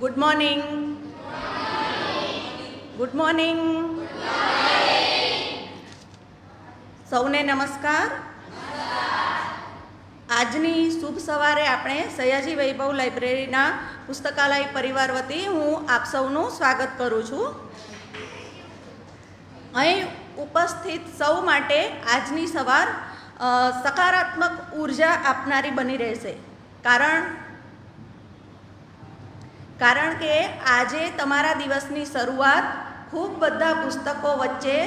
Good morning. Good morning. સૌને નમસ્કાર. આજની શુભ સવારે આપણે સયાજી વૈભવ લાઇબ્રેરીના પુસ્તકાલય પરિવાર વતી હું આપ સૌનું સ્વાગત કરું છું. અહીં ઉપસ્થિત સૌ માટે આજની સવાર સકારાત્મક ઉર્જા આપનારી બની રહેશે. કારણ કે આજે તમારા દિવસની શરૂઆત ખૂબ બધા પુસ્તકો વચ્ચે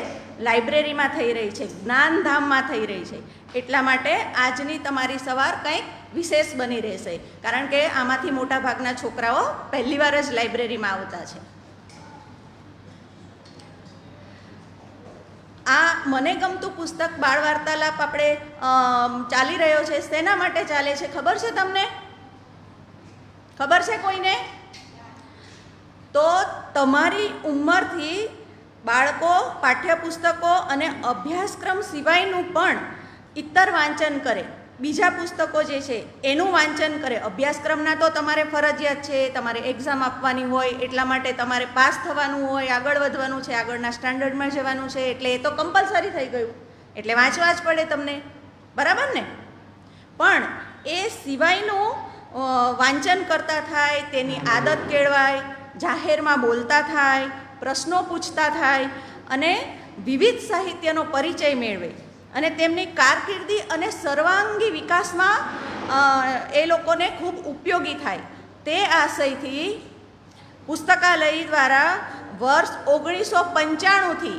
લાઇબ્રેરીમાં થઈ રહી છે, જ્ઞાનધામમાં થઈ રહી છે. એટલા માટે આજની તમારી સવાર કંઈક વિશેષ બની રહેશે, કારણ કે આમાંથી મોટા ભાગના છોકરાઓ પહેલીવાર જ લાઇબ્રેરીમાં આવતા છે. આ મને ગમતું પુસ્તક બાળ વાર્તાલાપ આપણે ચાલી રહ્યો છે. શેના માટે ચાલે છે ખબર છે તમને? ખબર છે કોઈને? તો તમારી ઉંમરથી બાળકો પાઠ્યપુસ્તકો અને અભ્યાસક્રમ સિવાયનું પણ ઇતર વાંચન કરે, બીજા પુસ્તકો જે છે એનું વાંચન કરે. અભ્યાસક્રમના તો તમારે ફરજિયાત છે, તમારે એક્ઝામ આપવાની હોય, એટલા માટે તમારે પાસ થવાનું હોય, આગળ વધવાનું છે, આગળના સ્ટાન્ડર્ડમાં જવાનું છે, એટલે એ તો કમ્પલસરી થઈ ગયું, એટલે વાંચવા જ પડે તમને, બરાબર ને? પણ એ સિવાયનું વાંચન કરતા થાય, તેની આદત કેળવાય, જાહેરમાં બોલતા થાય, પ્રશ્નો પૂછતા થાય અને વિવિધ સાહિત્યનો પરિચય મેળવે અને તેમની કારકિર્દી અને સર્વાંગી વિકાસમાં એ લોકોને ખૂબ ઉપયોગી થાય, તે આશયથી પુસ્તકાલય દ્વારા વર્ષ 1995થી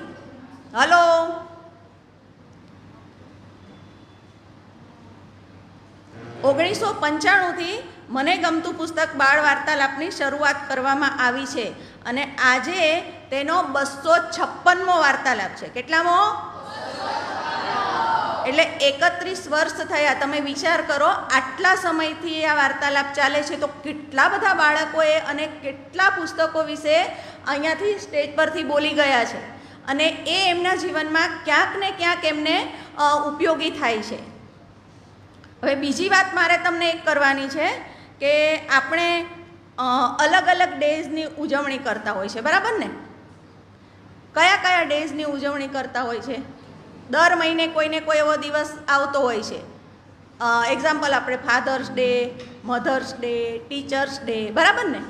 1995થી મને ગમતું પુસ્તક બાળ વાર્તાલાપની શરૂઆત કરવામાં આવી છે અને આજે તેનો 256મો વાર્તાલાપ છે. કેટલામો? એટલે 31 વર્ષ થયા. તમે વિચાર કરો, આટલા સમયથી આ વાર્તાલાપ ચાલે છે તો કેટલા બધા બાળકોએ અને કેટલા પુસ્તકો વિશે અહીંયાથી સ્ટેજ પરથી બોલી ગયા છે અને એ એમના જીવનમાં ક્યાંક ને ક્યાંક એમને ઉપયોગી થાય છે. હવે બીજી વાત મારે તમને એક કરવાની છે કે આપણે અલગ અલગ ડેઝની ઉજવણી કરતા હોય છે, બરાબર ને? કયા કયા ડેઝની ઉજવણી કરતા હોય છે? દર મહિને કોઈને કોઈ એવો દિવસ આવતો હોય છે. એક્ઝામ્પલ આપણે father's day, mother's day, teachers' day, બરાબર ને?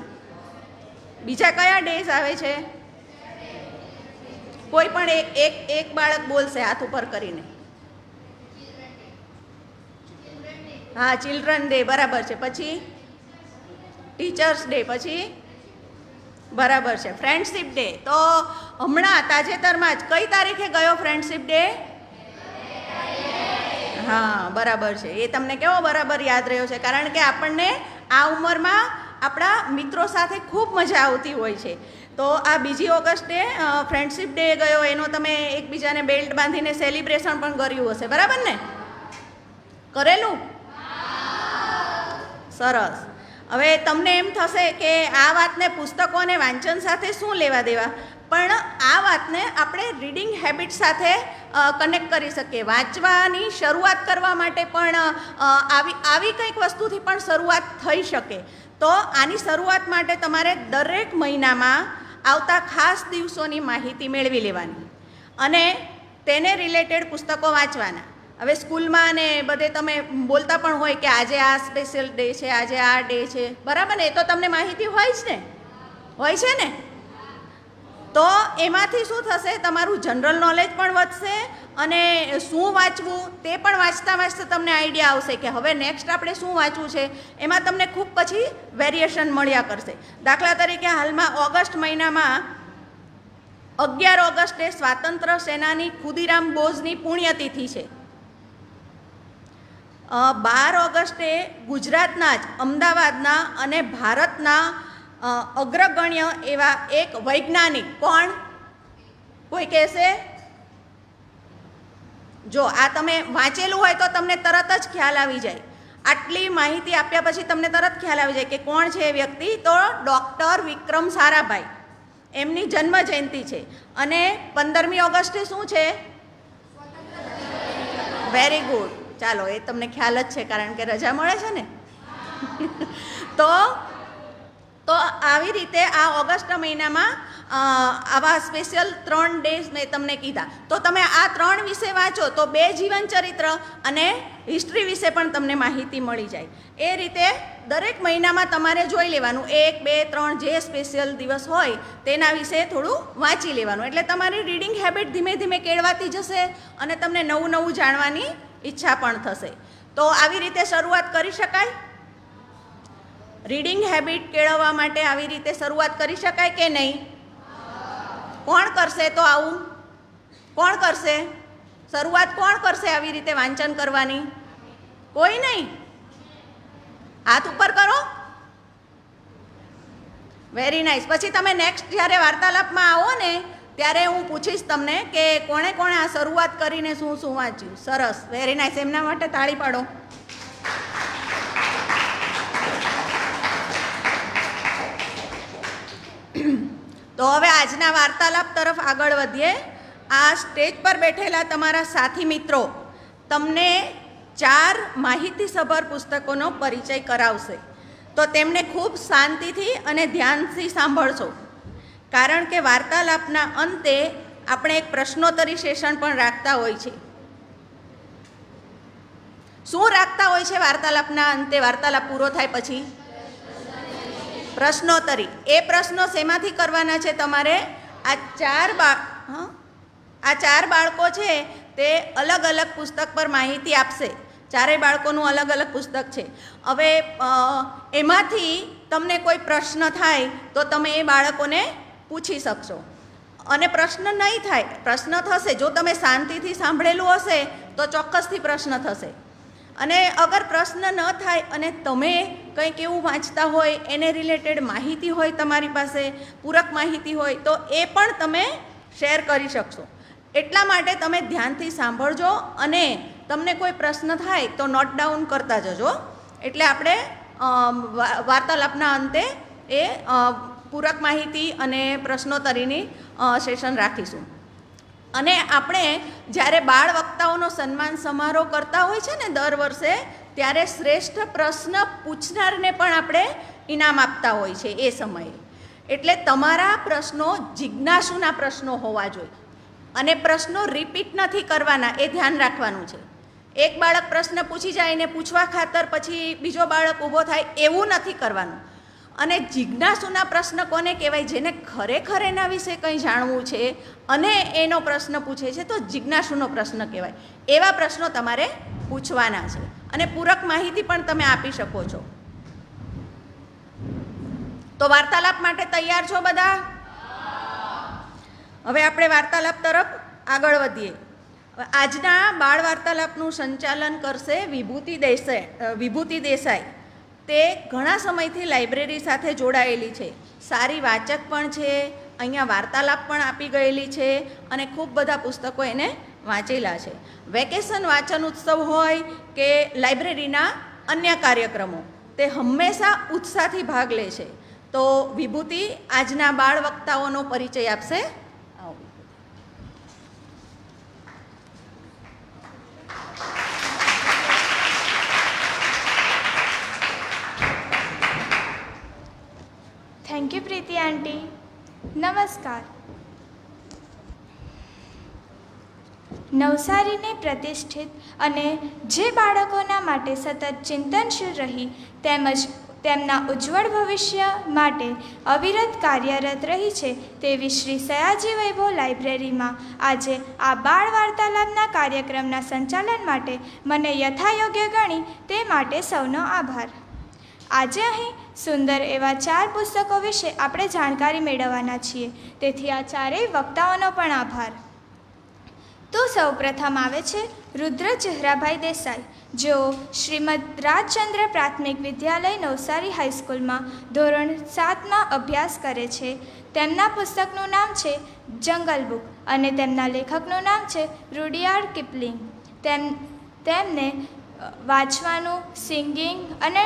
બીજા કયા ડેઝ આવે છે? કોઈ પણ એક બાળક બોલશે હાથ ઉપર કરીને. હા, ચિલ્ડ્રન ડે, બરાબર છે. પછી ટીચર્સ ડે, પછી બરાબર છે ફ્રેન્ડશિપ ડે. તો હમણાં તાજેતરમાં જ કઈ તારીખે ગયો ફ્રેન્ડશિપ ડે? હા, બરાબર છે. એ તમને કેવો બરાબર યાદ રહ્યો છે, કારણ કે આપણને આ ઉંમરમાં આપણા મિત્રો સાથે ખૂબ મજા આવતી હોય છે. તો આ 2 ઓગસ્ટે ફ્રેન્ડશિપ ડે ગયો, એનો તમે એકબીજાને બેલ્ટ બાંધીને સેલિબ્રેશન પણ કર્યું હશે, બરાબર ને? કરેલું? સરસ. હવે તમને એમ થશે કે આ વાતને પુસ્તકો અને વાંચન સાથે શું લેવા દેવા, પણ આ વાતને આપણે રીડિંગ હેબિટ સાથે કનેક્ટ કરી શકીએ. વાંચવાની શરૂઆત કરવા માટે પણ આવી કંઈક વસ્તુથી પણ શરૂઆત થઈ શકે. તો આની શરૂઆત માટે તમારે દરેક મહિનામાં આવતા ખાસ દિવસોની માહિતી મેળવી લેવાની અને તેને રિલેટેડ પુસ્તકો વાંચવાના. હવે સ્કૂલમાં ને બધે તમે બોલતા પણ હોય કે આજે આ સ્પેશિયલ ડે છે, આજે આ ડે છે, બરાબર ને? એ તો તમને માહિતી હોય જ ને, હોય છે ને? તો એમાંથી શું થશે? તમારું જનરલ નોલેજ પણ વધશે અને શું વાંચવું તે પણ વાંચતા વાંચતા તમને આઈડિયા આવશે કે હવે નેક્સ્ટ આપણે શું વાંચવું છે. એમાં તમને ખૂબ પછી વેરિએશન મળ્યા કરશે. દાખલા તરીકે હાલમાં ઓગસ્ટ મહિનામાં 11 ઓગસ્ટે સ્વાતંત્ર્ય સેનાની ખુદીરામ બોઝની પુણ્યતિથિ છે. 12 ઓગસ્ટે ગુજરાતના જ અમદાવાદના અને ભારતના અગ્રગણ્ય એવા એક વૈજ્ઞાનિક, કોણ? કોઈ કહેશે? જો આ તમે વાંચેલું હોય તો તમને તરત જ ખ્યાલ આવી જાય. આટલી માહિતી આપ્યા પછી તમને તરત ખ્યાલ આવી જાય કે કોણ છે એ વ્યક્તિ. તો ડૉક્ટર વિક્રમ સારાભાઈ, એમની જન્મ જયંતિ છે. અને 15મી ઓગસ્ટે શું છે? Very good. ચાલો, એ તમને ખ્યાલ જ છે કારણ કે રજા મળે છે ને. તો તો આવી રીતે આ ઓગસ્ટ મહિનામાં આવા સ્પેશિયલ 3 ડેઝ મેં તમને કીધા. તો તમે આ 3 વિશે વાંચો તો 2 જીવન ચરિત્ર અને હિસ્ટ્રી વિશે પણ તમને માહિતી મળી જાય. એ રીતે દરેક મહિનામાં તમારે જોઈ લેવાનું 1, 2, 3 જે સ્પેશિયલ દિવસ હોય તેના વિશે થોડું વાંચી લેવાનું. એટલે તમારી રીડિંગ હેબિટ ધીમે ધીમે કેળવાતી જશે અને તમને નવું નવું જાણવાની ઈચ્છા પણ થશે. તો આવી રીતે શરૂઆત કરી શકાય. રીડિંગ હેબિટ કેળવવા માટે આવી રીતે શરૂઆત કરી શકાય કે નહીં? કોણ કરશે? તો આવું કોણ કરશે? શરૂઆત કોણ કરશે આવી રીતે વાંચન કરવાની? કોઈ નહીં. હાથ ઉપર કરો. Very nice. પછી તમે નેક્સ્ટ જ્યારે વાર્તાલાપમાં આવો ને ત્યારે હું પૂછીશ તમને કે કોણે કોણે આ શરૂઆત કરીને શું શું વાંચ્યું. સરસ, વેરી નાઇસ. એમના માટે તાળી પાડો. તો હવે આજના વાર્તાલાપ તરફ આગળ વધીએ. આ સ્ટેજ પર બેઠેલા તમારા સાથી મિત્રો તમને 4 માહિતીસભર પુસ્તકોનો પરિચય કરાવશે. તો તેમને ખૂબ શાંતિથી અને ધ્યાનથી સાંભળશો, કારણ કે વાર્તાલાપના અંતે આપણે એક પ્રશ્નોત્તરી સેશન પણ રાખતા હોય છે. શું રાખતા હોય છે વાર્તાલાપના અંતે? વાર્તાલાપ પૂરો થાય પછી પ્રશ્નોત્તરી. એ પ્રશ્નો શેમાંથી કરવાના છે તમારે? આ 4 બાળકો છે તે અલગ અલગ પુસ્તક પર માહિતી આપશે. 4 બાળકોનું અલગ અલગ પુસ્તક છે. હવે એમાંથી તમને કોઈ પ્રશ્ન થાય તો તમે એ બાળકોને પૂછી શકશો. અને પ્રશ્ન નહીં થાય, પ્રશ્ન થશે. જો તમે શાંતિથી સાંભળેલું હશે તો ચોક્કસથી પ્રશ્ન થશે. અને અગર પ્રશ્ન ન થાય અને તમે કંઈક એવું વાંચતા હોય, એને રિલેટેડ માહિતી હોય, તમારી પાસે પૂરક માહિતી હોય, તો એ પણ તમે શેર કરી શકશો. એટલા માટે તમે ધ્યાનથી સાંભળજો અને તમને કોઈ પ્રશ્ન થાય તો નોટ ડાઉન કરતા જજો. એટલે આપણે વાર્તાલાપના અંતે એ પૂરક માહિતી અને પ્રશ્નોત્તરીની સેશન રાખીશું. અને આપણે જ્યારે બાળ વક્તાઓનો સન્માન સમારોહ કરતા હોય છે ને દર વર્ષે, ત્યારે શ્રેષ્ઠ પ્રશ્ન પૂછનારને પણ આપણે ઇનામ આપતા હોય છે એ સમયે. એટલે તમારા પ્રશ્નો જિજ્ઞાસુના પ્રશ્નો હોવા જોઈએ અને પ્રશ્નો રિપીટ નથી કરવાના, એ ધ્યાન રાખવાનું છે. એક બાળક પ્રશ્ન પૂછી જાય ને પૂછવા ખાતર પછી બીજો બાળક ઊભો થાય એવું નથી કરવાનું. અને જિજ્ઞાસુના પ્રશ્ન કોને કહેવાય? જેને ખરેખર એના વિશે કંઈ જાણવું છે અને એનો પ્રશ્ન પૂછે છે તો જિજ્ઞાસુનો પ્રશ્ન કહેવાય. એવા પ્રશ્નો તમારે પૂછવાના છે અને પૂરક માહિતી પણ તમે આપી શકો છો. તો વાર્તાલાપ માટે તૈયાર છો બધા? હવે આપણે વાર્તાલાપ તરફ આગળ વધીએ. આજના બાળ વાર્તાલાપનું સંચાલન કરશે વિભૂતિ દેસાઈ. તે ઘણા સમયથી લાઇબ્રેરી સાથે જોડાયેલી છે. સારી વાચક પણ છે, અહીંયા વાર્તાલાપ પણ આપી ગયેલી છે અને ખૂબ બધા પુસ્તકો એને વાંચેલા છે. વેકેશન વાંચન ઉત્સવ હોય કે લાઇબ્રેરીના અન્ય કાર્યક્રમો, તે હંમેશા ઉત્સાહથી ભાગ લે છે. તો વિભૂતિ આજના બાળ વક્તાઓનો પરિચય આપશે. થેન્ક યુ પ્રીતિ આંટી. નમસ્કાર. નવસારીની પ્રતિષ્ઠિત અને જે બાળકોના માટે સતત ચિંતનશીલ રહી તેમજ તેમના ઉજ્જવળ ભવિષ્ય માટે અવિરત કાર્યરત રહી છે તેવી શ્રી સયાજી વૈભવ લાઇબ્રેરીમાં આજે આ બાળ વાર્તાલાપના કાર્યક્રમના સંચાલન માટે મને યથાયોગ્ય ગણી તે માટે સૌનો આભાર. આજે અહીં સુંદર એવા 4 પુસ્તકો વિશે આપણે જાણકારી મેળવવાના છીએ, તેથી આ 4 વક્તાઓનો પણ આભાર. તો સૌપ્રથમ આવે છે રુદ્ર ચહેરાભાઈ દેસાઈ, જેઓ શ્રીમદ રાજચંદ્ર પ્રાથમિક વિદ્યાલય નવસારી હાઈસ્કૂલમાં ધોરણ 7માં અભ્યાસ કરે છે. તેમના પુસ્તકનું નામ છે જંગલ બુક અને તેમના લેખકનું નામ છે રૂડિયાર્ડ કિપલિંગ. તેમને વાંચવાનું, સિંગિંગ અને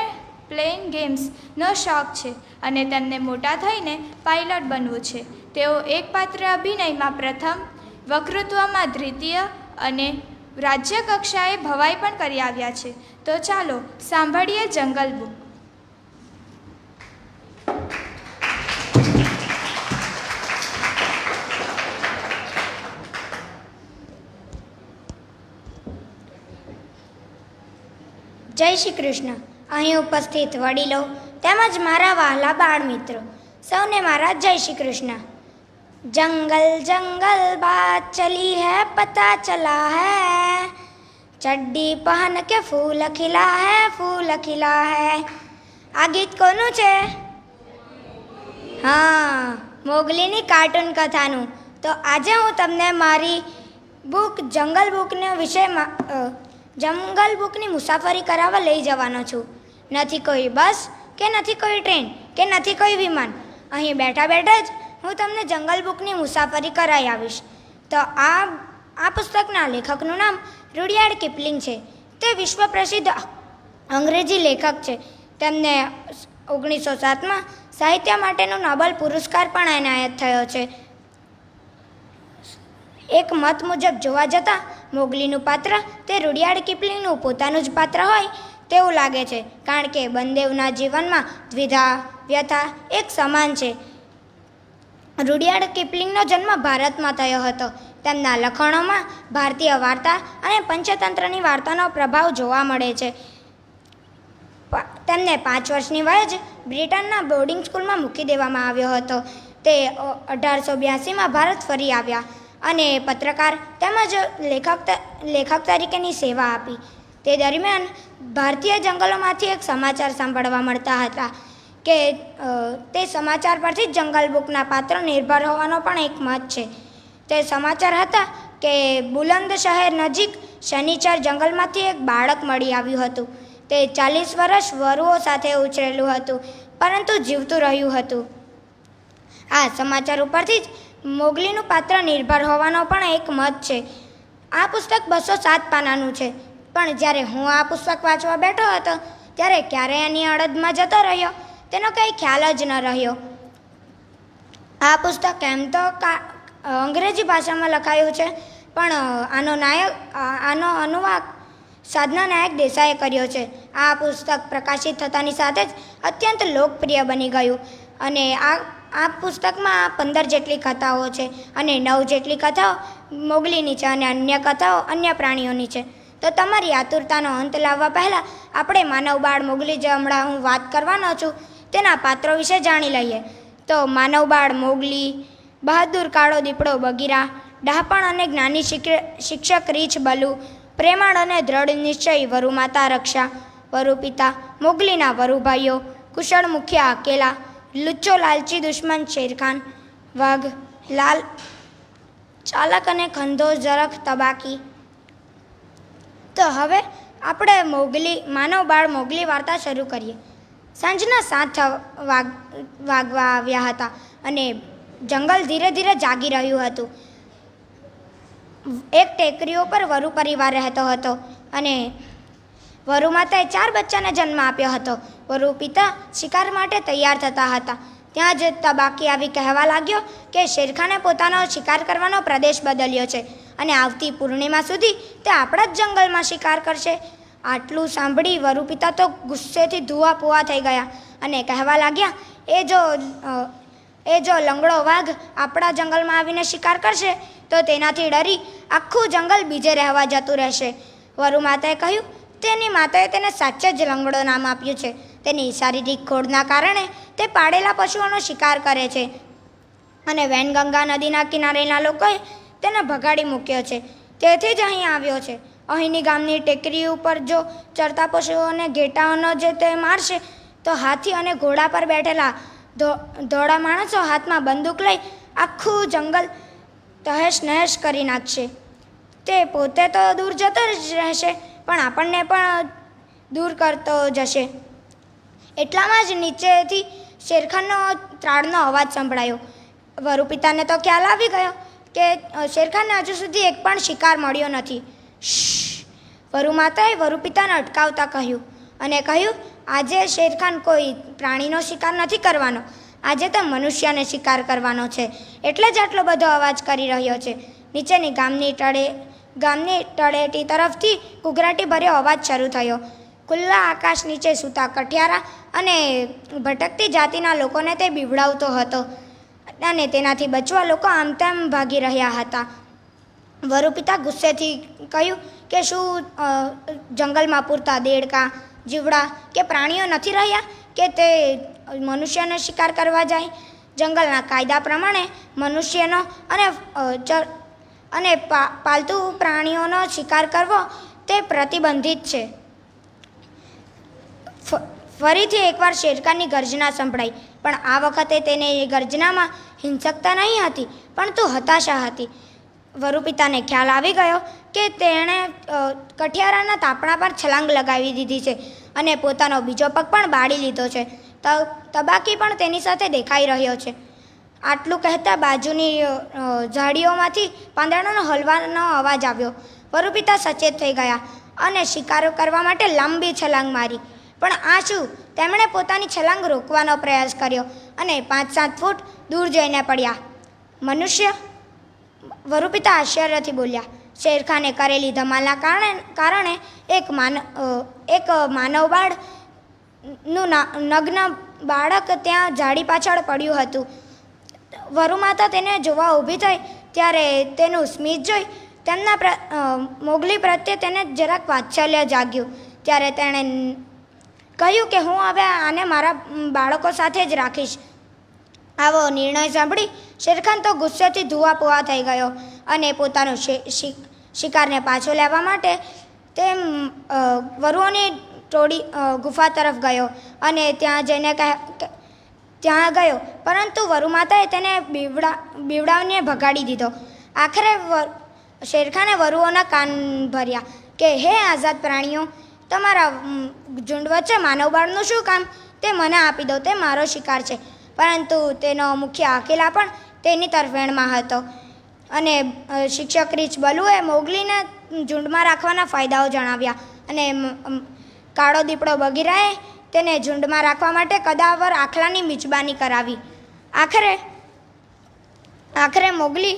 પ્લેઇંગ ગેમ્સનો શોખ છે અને તેમને મોટા થઈને પાયલટ બનવું છે. તેઓ એકપાત્ર અભિનયમાં પ્રથમ, વક્તૃત્વમાં દ્વિતીય અને રાજ્ય કક્ષાએ ભવાઈ પણ કરી આવ્યા છે. તો ચાલો સાંભળીએ જંગલ બુક. જય શ્રી કૃષ્ણ. અહીં ઉપસ્થિત વડીલો તેમજ મારા વહાલા બાળ મિત્રો સૌને મારા જય શ્રી કૃષ્ણ. જંગલ જંગલ બાત ચલી હૈ પતા ચલા હૈ, ચડ્ડી પહન કે ફૂલ ખિલા હૈ ફૂલ ખિલા હૈ. આ ગીત કોનું છે? હા, મોગલીની કાર્ટૂન કથાનું. તો આજે હું તમને મારી બુક જંગલ બુકના વિષયમાં જંગલ બુકની મુસાફરી કરાવવા લઈ જવાનો છું. નથી કોઈ બસ કે નથી કોઈ ટ્રેન કે નથી કોઈ વિમાન. અહીં બેઠા બેઠા જ હું તમને જંગલ બુકની મુસાફરી કરાવી આવીશ. તો આ પુસ્તકના લેખકનું નામ રૂડિયાર્ડ કિપલિંગ છે. તે વિશ્વ પ્રસિદ્ધ અંગ્રેજી લેખક છે. તેમને 1907માં સાહિત્ય માટેનો નોબેલ પુરસ્કાર પણ એનાયત થયો છે. એક મત મુજબ જોવા જતાં મોગલીનું પાત્ર તે રૂડિયાર્ડ કિપલિંગનું પોતાનું જ પાત્ર હોય તેવું લાગે છે, કારણ કે બંનેવના જીવનમાં દ્વિધા વ્યથા એક સમાન છે. રૂડિયાર્ડ કિપલિંગનો જન્મ ભારતમાં થયો હતો. તેમના લખાણોમાં ભારતીય વાર્તા અને પંચતંત્રની વાર્તાનો પ્રભાવ જોવા મળે છે. તેમને 5 વર્ષની વયે જ બ્રિટનના બોર્ડિંગ સ્કૂલમાં મૂકી દેવામાં આવ્યો હતો. તે 1882માં ભારત ફરી આવ્યા અને પત્રકાર તેમજ લેખક તરીકેની સેવા આપી. તે દરમિયાન ભારતીય જંગલોમાંથી એક સમાચાર સાંભળવા મળતા હતા કે તે સમાચાર પરથી જ જંગલ બુકના પાત્ર નિર્ભર હોવાનો પણ એક મત છે. તે સમાચાર હતા કે બુલંદ શહેર નજીક શનિચર જંગલમાંથી એક બાળક મળી આવ્યું હતું. તે 40 વર્ષ વરુઓ સાથે ઉછરેલું હતું, પરંતુ જીવતું રહ્યું હતું. આ સમાચાર ઉપરથી જ મોગલીનું પાત્ર નિર્ભર હોવાનો પણ એક મત છે. આ પુસ્તક 207 પાનાનું છે, પણ જ્યારે હું આ પુસ્તક વાંચવા બેઠો હતો ત્યારે ક્યારે એની અડધમાં જતો રહ્યો તેનો કંઈ ખ્યાલ જ ન રહ્યો. આ પુસ્તક એમ તો અંગ્રેજી ભાષામાં લખાયું છે, પણ આનો અનુવાદ સાધના નાયક દેસાઈએ કર્યો છે. આ પુસ્તક પ્રકાશિત થતાની સાથે જ અત્યંત લોકપ્રિય બની ગયું અને આ પુસ્તકમાં 15 જેટલી કથાઓ છે અને 9 જેટલી કથાઓ મોગલીની છે અને અન્ય કથાઓ અન્ય પ્રાણીઓની છે. તો તમારી આતુરતાનો અંત લાવવા પહેલાં આપણે માનવ બાળ મોગલી જે હમણાં હું વાત કરવાનો છું તેના પાત્રો વિશે જાણી લઈએ. તો માનવ બાળ મોગલી, બહાદુર કાળો દીપડો બગીરા, ડહાપણ અને જ્ઞાની શિક્ષક રીછ બલુ, પ્રેમાળ અને દ્રઢ નિશ્ચય વરુમાતા રક્ષા, વરુપિતા મોગલીના વરુભાઈઓ, કુશળ મુખિયા અકેલા, લુચ્ચો લાલચી દુશ્મન શેરખાન, વાઘ લાલ ચાલક અને ખંધો ઝરખ તબાકી. તો હવે આપણે માનવ બાળ મોગલી વાર્તા શરૂ કરીએ. સાંજના 7 વાગવા આવ્યા હતા અને જંગલ ધીરે ધીરે જાગી રહ્યું હતું. એક ટેકરીઓ પર વરુ પરિવાર રહેતો હતો અને વરુ માતાએ 4 બચ્ચાને જન્મ આપ્યો હતો. વરુ પિતા શિકાર માટે તૈયાર થતા હતા. ત્યાં જ તબાકી આવી કહેવા લાગ્યો કે શેરખાને પોતાનો શિકાર કરવાનો પ્રદેશ બદલ્યો છે અને આવતી પૂર્ણિમા સુધી તે આપણા જ જંગલમાં શિકાર કરશે. આટલું સાંભળી વરુ પિતા તો ગુસ્સેથી ધુઆ પુઆ થઈ ગયા અને કહેવા લાગ્યા, એ જો લંગડો વાઘ આપણા જંગલમાં આવીને શિકાર કરશે તો તેનાથી ડરી આખું જંગલ બીજે રહેવા જતું રહેશે. વરુ માતાએ કહ્યું, તેની માતાએ તેને સાચે જ લંગડો નામ આપ્યું છે. તેની શારીરિક ખોડના કારણે તે પાળેલા પશુઓનો શિકાર કરે છે અને વેનગંગા નદીના કિનારેના લોકોએ તેને ભગાડી મૂક્યો છે. તેથી જ અહીં આવ્યો છે. અહીંની ગામની ટેકરી ઉપર જો ચરતા પશુઓને ઘેટાઓનો જે તે મારશે તો હાથી અને ઘોડા પર બેઠેલા ધોળા માણસો હાથમાં બંદૂક લઈ આખું જંગલ તહેશ નહેશ કરી નાખશે. તે પોતે તો દૂર જતો જ રહેશે, પણ આપણને પણ દૂર કરતો જશે. એટલામાં જ નીચેથી શેરખાનનો ત્રાડનો અવાજ સંભળાયો. વરુ પિતાને તો ખ્યાલ આવી ગયો કે શેરખાનને હજુ સુધી એક પણ શિકાર મળ્યો નથી. વરુ માતાએ વરુ પિતાને અટકાવતા કહ્યું અને કહ્યું, આજે શેરખાન કોઈ પ્રાણીનો શિકાર નથી કરવાનો, આજે તો મનુષ્યને શિકાર કરવાનો છે, એટલે જ આટલો બધો અવાજ કરી રહ્યો છે. નીચેની ગામની તળેટી તરફથી કુઘરાટી ભર્યો અવાજ શરૂ થયો. ખુલ્લા આકાશ નીચે સૂતા કઠિયારા અને ભટકતી જાતિના લોકોને તે બીવડાવતો હતો અને તેનાથી બચવા લોકો આમ તેમ ભાગી રહ્યા હતા. વરુ પિતા ગુસ્સેથી કહ્યું કે શું જંગલમાં પૂરતા દેડકા, જીવડા કે પ્રાણીઓ નથી રહ્યા કે તે મનુષ્યનો શિકાર કરવા જાય? જંગલના કાયદા પ્રમાણે મનુષ્યનો અને પાલતુ પ્રાણીઓનો શિકાર કરવો તે પ્રતિબંધિત છે. ફરીથી એકવાર શેરખાનની ગર્જના સંભળાઈ, પણ આ વખતે તેને એ ગર્જનામાં હિંસકતા નહીં હતી, પરંતુ હતાશા હતી. વરુ પિતાને ખ્યાલ આવી ગયો કે તેણે કઠિયારાના તાપણા પર છલાંગ લગાવી દીધી છે અને પોતાનો બીજો પગ પણ બાળી લીધો છે. તબાકી પણ તેની સાથે દેખાઈ રહ્યો છે. આટલું કહેતા બાજુની ઝાડીઓમાંથી પાંદડાનો હલવાનો અવાજ આવ્યો. વરુ પિતા સચેત થઈ ગયા અને શિકાર કરવા માટે લાંબી છલાંગ મારી. પણ આ શું? તેમણે પોતાની છલાંગ રોકવાનો પ્રયાસ કર્યો અને 5-7 ફૂટ દૂર જઈને પડ્યા. મનુષ્ય? વરુ પિતા આશ્ચર્યથી બોલ્યા. શેરખાને કરેલી ધમાલના કારણે એક માનવ બાળનું નગ્ન બાળક ત્યાં ઝાડી પાછળ પડ્યું હતું. વરુ માતા તેને જોવા ઊભી થઈ ત્યારે તેનું સ્મિત જોઈ મોગલી પ્રત્યે તેને જરાક વાત્સલ્ય જાગ્યું. ત્યારે તેણે કહ્યું કે હું હવે આને મારા બાળકો સાથે જ રાખીશ. આવો નિર્ણય સાંભળી શેરખાન તો ગુસ્સેથી ધુઆપુઆ થઈ ગયો અને પોતાનો શિકારને પાછો લેવા માટે તે વરુઓની ટોળી ગુફા તરફ ગયો અને ત્યાં ગયો, પરંતુ વરુ માતાએ તેને બીવડાવીને ભગાડી દીધો. આખરે શેરખાને વરુઓના કાન ભર્યા કે હે આઝાદ પ્રાણીઓ, તમારા ઝુંડ વચ્ચે માનવ બાળનું શું કામ? તે મને આપી દો, તે મારો શિકાર છે. પરંતુ તેનો મુખ્ય અકેલા પણ તેની તરફેણમાં હતો અને શિક્ષક રીછ બલુએ મોગલીને ઝુંડમાં રાખવાના ફાયદાઓ જણાવ્યા અને કાળો દીપડો બગીરાએ તેને ઝુંડમાં રાખવા માટે કદાવર આખલાની મિજબાની કરાવી. આખરે મોગલી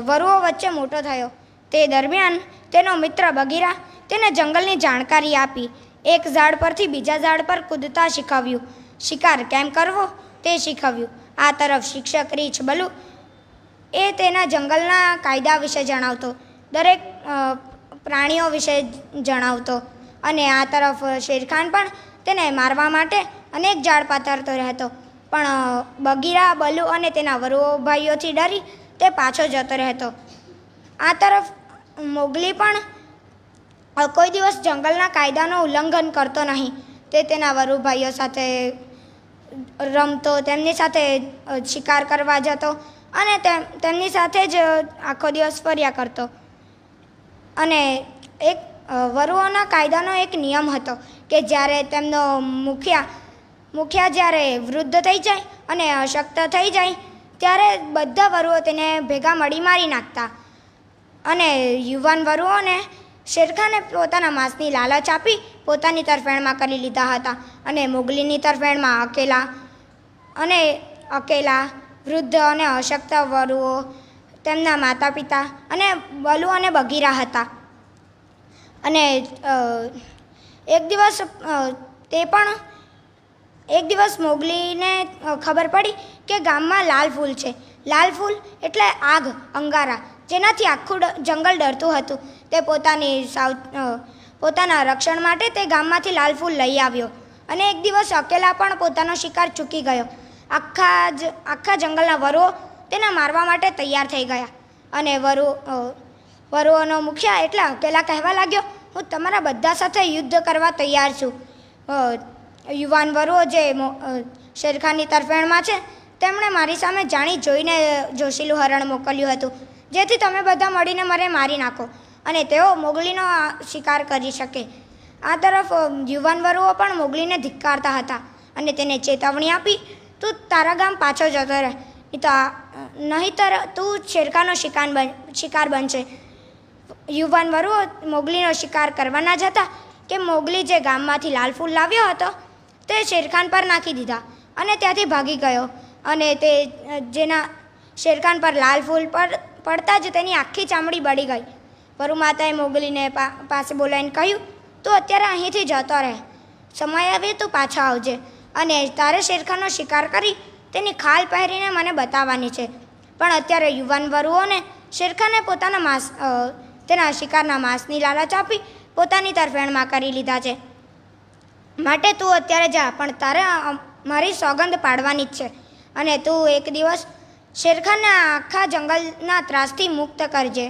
વરુઓ વચ્ચે મોટો થયો. તે દરમિયાન તેનો મિત્ર બગીરા તેને જંગલની જાણકારી આપી. એક ઝાડ પરથી બીજા ઝાડ પર કૂદતા શીખવ્યું. શિકાર કેમ કરવો તે શીખવ્યું. આ તરફ શિક્ષક રીછ બલુ એ તેના જંગલના કાયદા વિશે જણાવતો, દરેક પ્રાણીઓ વિશે જણાવતો અને આ તરફ શેરખાન પણ તેને મારવા માટે અનેક ઝાડ પાથરતો રહેતો. પણ બગીરા, બલુ અને તેના વરુઓ ભાઈઓથી ડરી તે પાછો જતો રહેતો. આ તરફ મોગલી પણ કોઈ દિવસ જંગલના કાયદાનું ઉલ્લંઘન કરતો નહીં. તે તેના વરુ ભાઈઓ સાથે રમતો, તેમની સાથે શિકાર કરવા જતો અને તેમની સાથે જ આખો દિવસ ફર્યા કરતો. અને એક વરુઓના કાયદાનો એક નિયમ હતો કે જ્યારે તેમનો મુખિયા જ્યારે વૃદ્ધ થઈ જાય અને અશક્ત થઈ જાય ત્યારે બધા વરુઓ તેને ભેગા મળી મારી નાખતા. અને યુવાન વરુઓને શેરખાને પોતાના માંસની લાલચ આપી પોતાની તરફેણમાં કરી લીધા હતા અને મોગલીની તરફેણમાં અકેલા વૃદ્ધ અને અશક્ત વરુઓ, તેમના માતા પિતા અને બલુ અને બગીરા હતા. અને એક દિવસ મોગલીને ખબર પડી કે ગામમાં લાલ ફૂલ છે. લાલ ફૂલ એટલે આગ, અંગારા, જેનાથી આખું જંગલ ડરતું હતું. તે પોતાના રક્ષણ માટે તે ગામમાંથી લાલ ફૂલ લઈ આવ્યો અને એક દિવસ અકેલા પણ પોતાનો શિકાર ચૂકી ગયો. આખા જંગલના વરુઓ તેને મારવા માટે તૈયાર થઈ ગયા અને વરુઓનો મુખિયા એટલે અકેલા કહેવા લાગ્યો, હું તમારા બધા સાથે યુદ્ધ કરવા તૈયાર છું. યુવાન વરુઓ જે શેરખાનની તરફેણમાં છે તેમણે મારી સામે જાણી જોઈને જોશીલું હરણ મોકલ્યું હતું, જેથી તમે બધા મળીને મને મારી નાખો અને તેઓ મોગલીનો શિકાર કરી શકે. આ તરફ યુવાન વરુઓ પણ મોગલીને ધિક્કારતા હતા અને તેને ચેતવણી આપી, તું તારા ગામ પાછો જતો રહે, નહીંતર તું શેરખાનનો શિકાર બનશે. યુવાન વરુઓ મોગલીનો શિકાર કરવા ના જતા કે મોગલી જે ગામમાંથી લાલ ફૂલ લાવ્યો હતો તે શેરખાન પર નાખી દીધા અને ત્યાંથી ભાગી ગયો. અને જેના શેરખાન પર લાલ ફૂલ પડતા જ તેની આખી ચામડી બળી ગઈ. વરુ માતાએ મોગલીને પાસે બોલાવીને કહ્યું, તું અત્યારે અહીંથી જતો રહે, સમય આવે તું પાછા આવજે અને તારે શેરખાનનો શિકાર કરી તેની ખાલ પહેરીને મને બતાવવાની છે. પણ અત્યારે યુવાન વરુઓને શેરખાને તેના શિકારના માંસની લાલચ આપી પોતાની તરફેણમાં કરી લીધા છે. માટે તું અત્યારે જા, પણ તારે મારી સોગંદ પાડવાની જ છે અને તું એક દિવસ શેરખાનને આખા જંગલના ત્રાસથી મુક્ત કરજે.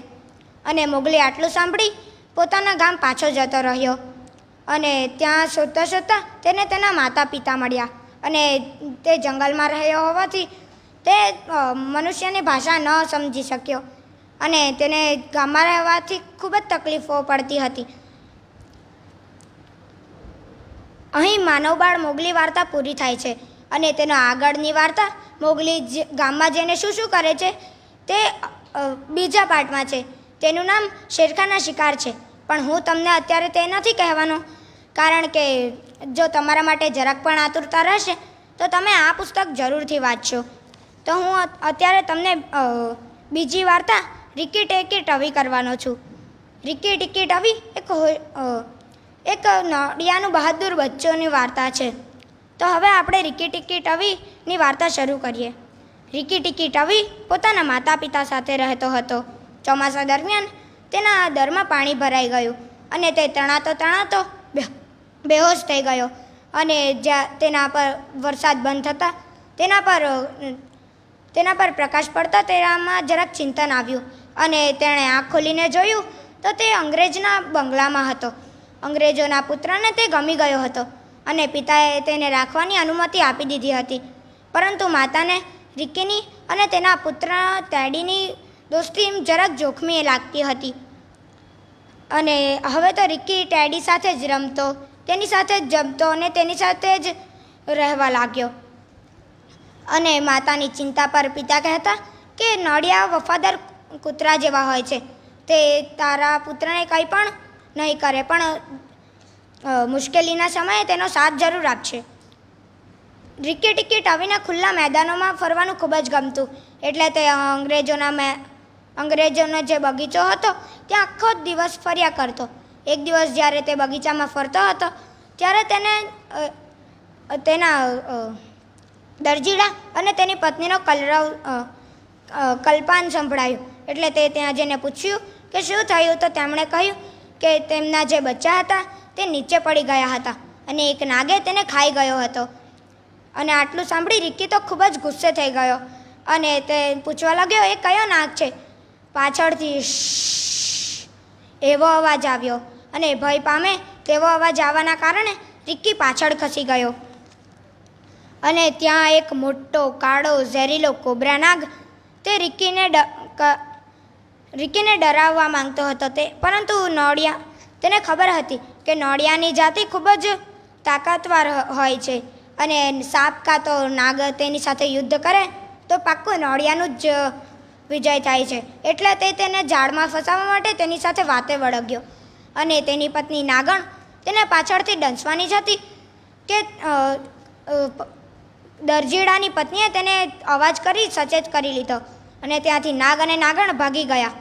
અને મોગલી આટલું સાંભળી પોતાના ગામ પાછો જતો રહ્યો અને ત્યાં શોધતા શોધતા તેને તેના માતા પિતા મળ્યા. અને તે જંગલમાં રહ્યો હોવાથી તે મનુષ્યની ભાષા ન સમજી શક્યો અને તેને ગામમાં રહેવાથી ખૂબ જ તકલીફો પડતી હતી. અહીં માનવબાળ મોગલી વાર્તા પૂરી થાય છે અને તેનો આગળની વાર્તા મોગલી ગામમાં જઈને શું શું કરે છે તે બીજા પાર્ટમાં છે. તેનું નામ શેરખાનના શિકાર છે. પણ હું તમને અત્યારે તે નથી કહેવાનો, કારણ કે જો તમારા માટે જરાક પણ આતુરતા રહેશે તો તમે આ પુસ્તક જરૂરથી વાંચશો. તો હું અત્યારે તમને બીજી વાર્તા રિકી ટિકી ટવી કરવાનો છું. રિકી ટિકી ટવી એક નડિયાનું બહાદુર બચ્ચોની વાર્તા છે. તો હવે આપણે રિકી ટિકી ટવીની વાર્તા શરૂ કરીએ. રિકી ટિકી ટવી પોતાના માતા પિતા સાથે રહેતો હતો. ચોમાસા દરમિયાન તેના દરમાં પાણી ભરાઈ ગયું અને તે તણાતો બેહોશ થઈ ગયો. અને જ્યાં તેના પર વરસાદ બંધ થતાં તેના પર પ્રકાશ પડતા તેનામાં જરાક ચિંતન આવ્યું અને તેણે આંખ ખોલીને જોયું તો તે અંગ્રેજના બંગલામાં હતો. અંગ્રેજોના પુત્રને તે ગમી ગયો હતો અને પિતાએ તેને રાખવાની અનુમતિ આપી દીધી હતી. પરંતુ માતાને રિકીની અને તેના પુત્ર ટેડીની દોસ્તી જરાક જોખમી લાગતી હતી. અને હવે તો રિકી ટેડી સાથે જ રમતો, તેની સાથે જ જમતો અને તેની સાથે જ રહેવા લાગ્યો. અને માતાની ચિંતા પર પિતા કહેતા કે નડિયા વફાદાર કૂતરા જેવા હોય છે, તે તારા પુત્રને કંઈ પણ નહીં કરે, પણ મુશ્કેલીના સમયે તેનો સાથ જરૂર આપશે. રિકી ટિકી ટવીને ખુલ્લા મેદાનોમાં ફરવાનું ખૂબ જ ગમતું, એટલે તે અંગ્રેજોનો જે બગીચો હતો ત્યાં આખો દિવસ ફર્યા કરતો. એક દિવસ જ્યારે તે બગીચામાં ફરતો હતો ત્યારે તેને તેના દરજીડા અને તેની પત્નીનો કલ્પાન સંભળાયું. એટલે તે ત્યાં જઈને પૂછ્યું કે શું થયું, તો તેમણે કહ્યું કે તેમના જે બચ્ચા હતા તે નીચે પડી ગયા હતા અને એક નાગે તેને ખાઈ ગયો હતો. અને આટલું સાંભળી રિકી તો ખૂબ જ ગુસ્સે થઈ ગયો અને તે પૂછવા લાગ્યો, એ કયો નાગ છે? પાછળથી એવો અવાજ આવ્યો અને ભય પામે તેવો અવાજ આવવાના કારણે રિકી પાછળ ખસી ગયો. અને ત્યાં એક મોટો કાળો ઝેરીલો કોબ્રા નાગ તે રિકીને ડરાવવા માંગતો હતો. પરંતુ તેને ખબર હતી કે નોળિયાની જાતિ ખૂબ જ તાકાતવાર હોય છે અને સાપ કાં તો નાગ તેની સાથે યુદ્ધ કરે તો પાક્કું નોળિયાનું જ વિજય થાય છે. એટલે તે તેને ઝાડમાં ફસાવવા માટે તેની સાથે વાતે વળગ્યો. અને તેની પત્ની નાગણ તેને પાછળથી ડંસવાની જ હતી કે દરજીડાની પત્નીએ તેને અવાજ કરી સચેત કરી લીધો અને ત્યાંથી નાગ અને નાગણ ભાગી ગયા.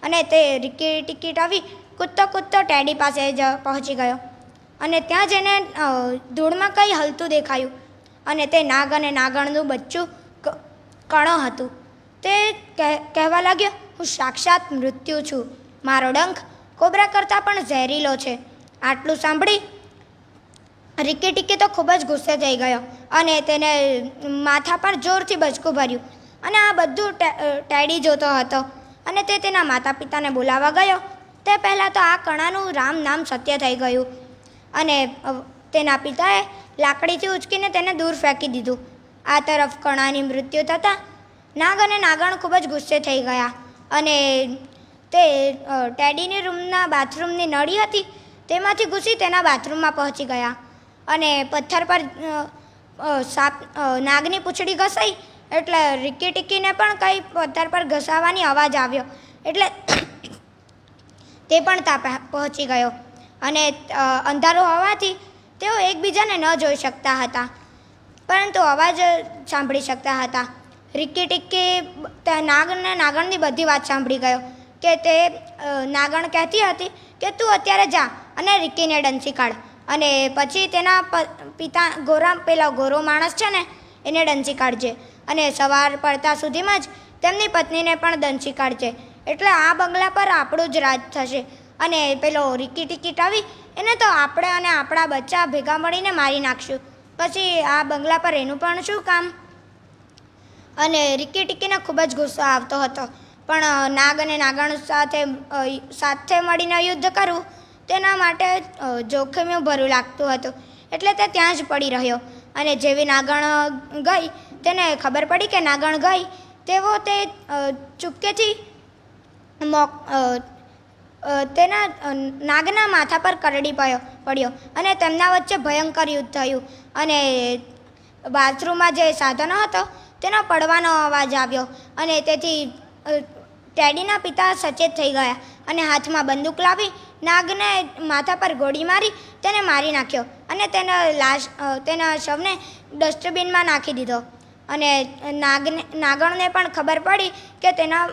અને તે રિકી ટિકી ટવી કૂદતો ટેડી પાસે જ પહોંચી ગયો અને ત્યાં જઈને ધૂળમાં કંઈ હલતું દેખાયું અને તે નાગ અને નાગણનું બચ્ચું કણો હતું. તે કહેવા લાગ્યો, હું સાક્ષાત મૃત્યુ છું, મારો ડંખ કોબરા કરતાં પણ ઝેરીલો છે. આટલું સાંભળી રિકી ટિકી તો ખૂબ જ ગુસ્સે થઈ ગયો અને તેને માથા પર જોરથી બચકું ભર્યું. અને આ બધું ટેડી જોતો હતો અને તે તેના માતા પિતાને બોલાવવા ગયો તે પહેલાં તો આ કણાનું રામ નામ સત્ય થઈ ગયું અને તેના પિતાએ લાકડીથી ઉચકીને તેને દૂર ફેંકી દીધું. આ તરફ કણાની મૃત્યુ થતાં નાગ અને નાગણ ખૂબ જ ગુસ્સે થઈ ગયા અને તે ટેડીની બાથરૂમની નળી હતી તેમાંથી ઘૂસી તેના બાથરૂમમાં પહોંચી ગયા અને પથ્થર પર નાગની પૂંછડી ઘસાઈ એટલે રિકી ટિકીને પણ કંઈ પથ્થર પર ઘસાવાની અવાજ આવ્યો એટલે તે પણ ત્યાં પહોંચી ગયો. અને અંધારું હોવાથી તેઓ એકબીજાને ન જોઈ શકતા હતા પરંતુ અવાજ સાંભળી શકતા હતા. રિકી ટિકી નાગને નાગણની બધી વાત સાંભળી ગયો કે તે નાગણ કહેતી હતી કે તું અત્યારે જા અને રિકીને ડંસી કાઢ અને પછી તેના પિતા ગોરો માણસ છે ને એને ડંસી કાઢજે અને સવાર પડતા સુધીમાં જ તેમની પત્નીને પણ ડંસી કાઢજે. એટલે આ બંગલા પર આપણું જ રાજ થશે. અને પેલો રિકી ટિકિટ આવી એને તો આપણે અને આપણા બચ્ચા ભેગા મળીને મારી નાખશું. પછી આ બંગલા પર એનું પણ શું કામ? અને રિકી ટિકીને ખૂબ જ ગુસ્સો આવતો હતો, પણ નાગ અને નાગણ સાથે મળીને યુદ્ધ કરવું તેના માટે જોખમીઓ ભર્યું લાગતું હતું. એટલે તે ત્યાં જ પડી રહ્યો. અને જેવી નાગણ ગઈ તેને ખબર પડી કે નાગણ ગઈ તેવો તે ચૂપકેથી તેના નાગના માથા પર કરડી પડ્યો અને તેમના વચ્ચે ભયંકર યુદ્ધ થયું. અને બાથરૂમમાં જે સાધનો હતો તેનો પડવાનો અવાજ આવ્યો અને તેથી ટેડીના પિતા સચેત થઈ ગયા અને હાથમાં બંદૂક લાવી નાગને માથા પર ગોળી મારી તેને મારી નાખ્યો અને તેના શવને ડસ્ટબિનમાં નાખી દીધો. અને નાગણને પણ ખબર પડી કે તેના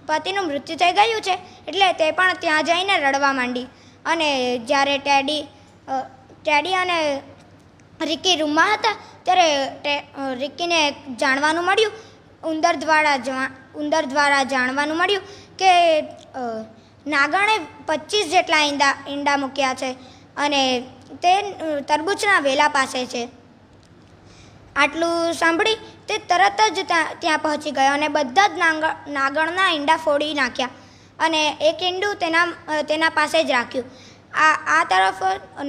પતિનું મૃત્યુ થઈ ગયું છે, એટલે તે પણ ત્યાં જઈને રડવા માંડી. અને જ્યારે ટેડી અને રિકી રૂમમાં હતા ત્યારે રિકીને જાણવાનું મળ્યું, ઉંદર દ્વારા જાણવાનું મળ્યું કે નાગણે 25 જેટલા ઈંડા મૂક્યા છે અને તે તરબૂચના વેલા પાસે છે. આટલું સાંભળી તે તરત જ ત્યાં પહોંચી ગયો અને બધા જ નાગણના ઈંડા ફોડી નાખ્યા અને એક ઈંડું તેના પાસે જ રાખ્યું. આ તરફ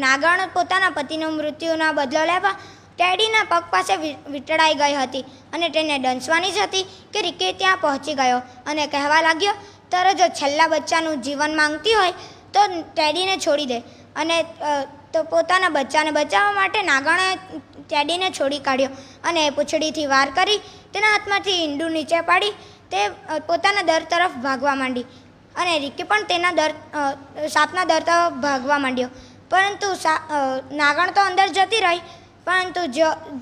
નાગણ પોતાના પતિનું મૃત્યુનો બદલો લેવા ટેડીના પગ પાસે વીંટળાઈ ગઈ હતી અને તેને ડંસવાની જ હતી કે રિકી ત્યાં પહોંચી ગયો અને કહેવા લાગ્યો, તારે જો છેલ્લા બચ્ચાનું જીવન માંગતી હોય તો ટેડીને છોડી દે. અને તો પોતાના બચ્ચાને બચાવવા માટે નાગણે ટેડીને છોડી કાઢ્યો અને પૂંછડીથી વાર કરી તેના હાથમાંથી ઈંડું નીચે પાડી તે પોતાના દર તરફ ભાગવા માંડી. અને રિકી પણ તેના સાપના દર તરફ ભાગવા માંડ્યો. પરંતુ નાગણ તો અંદર જતી રહી, પરંતુ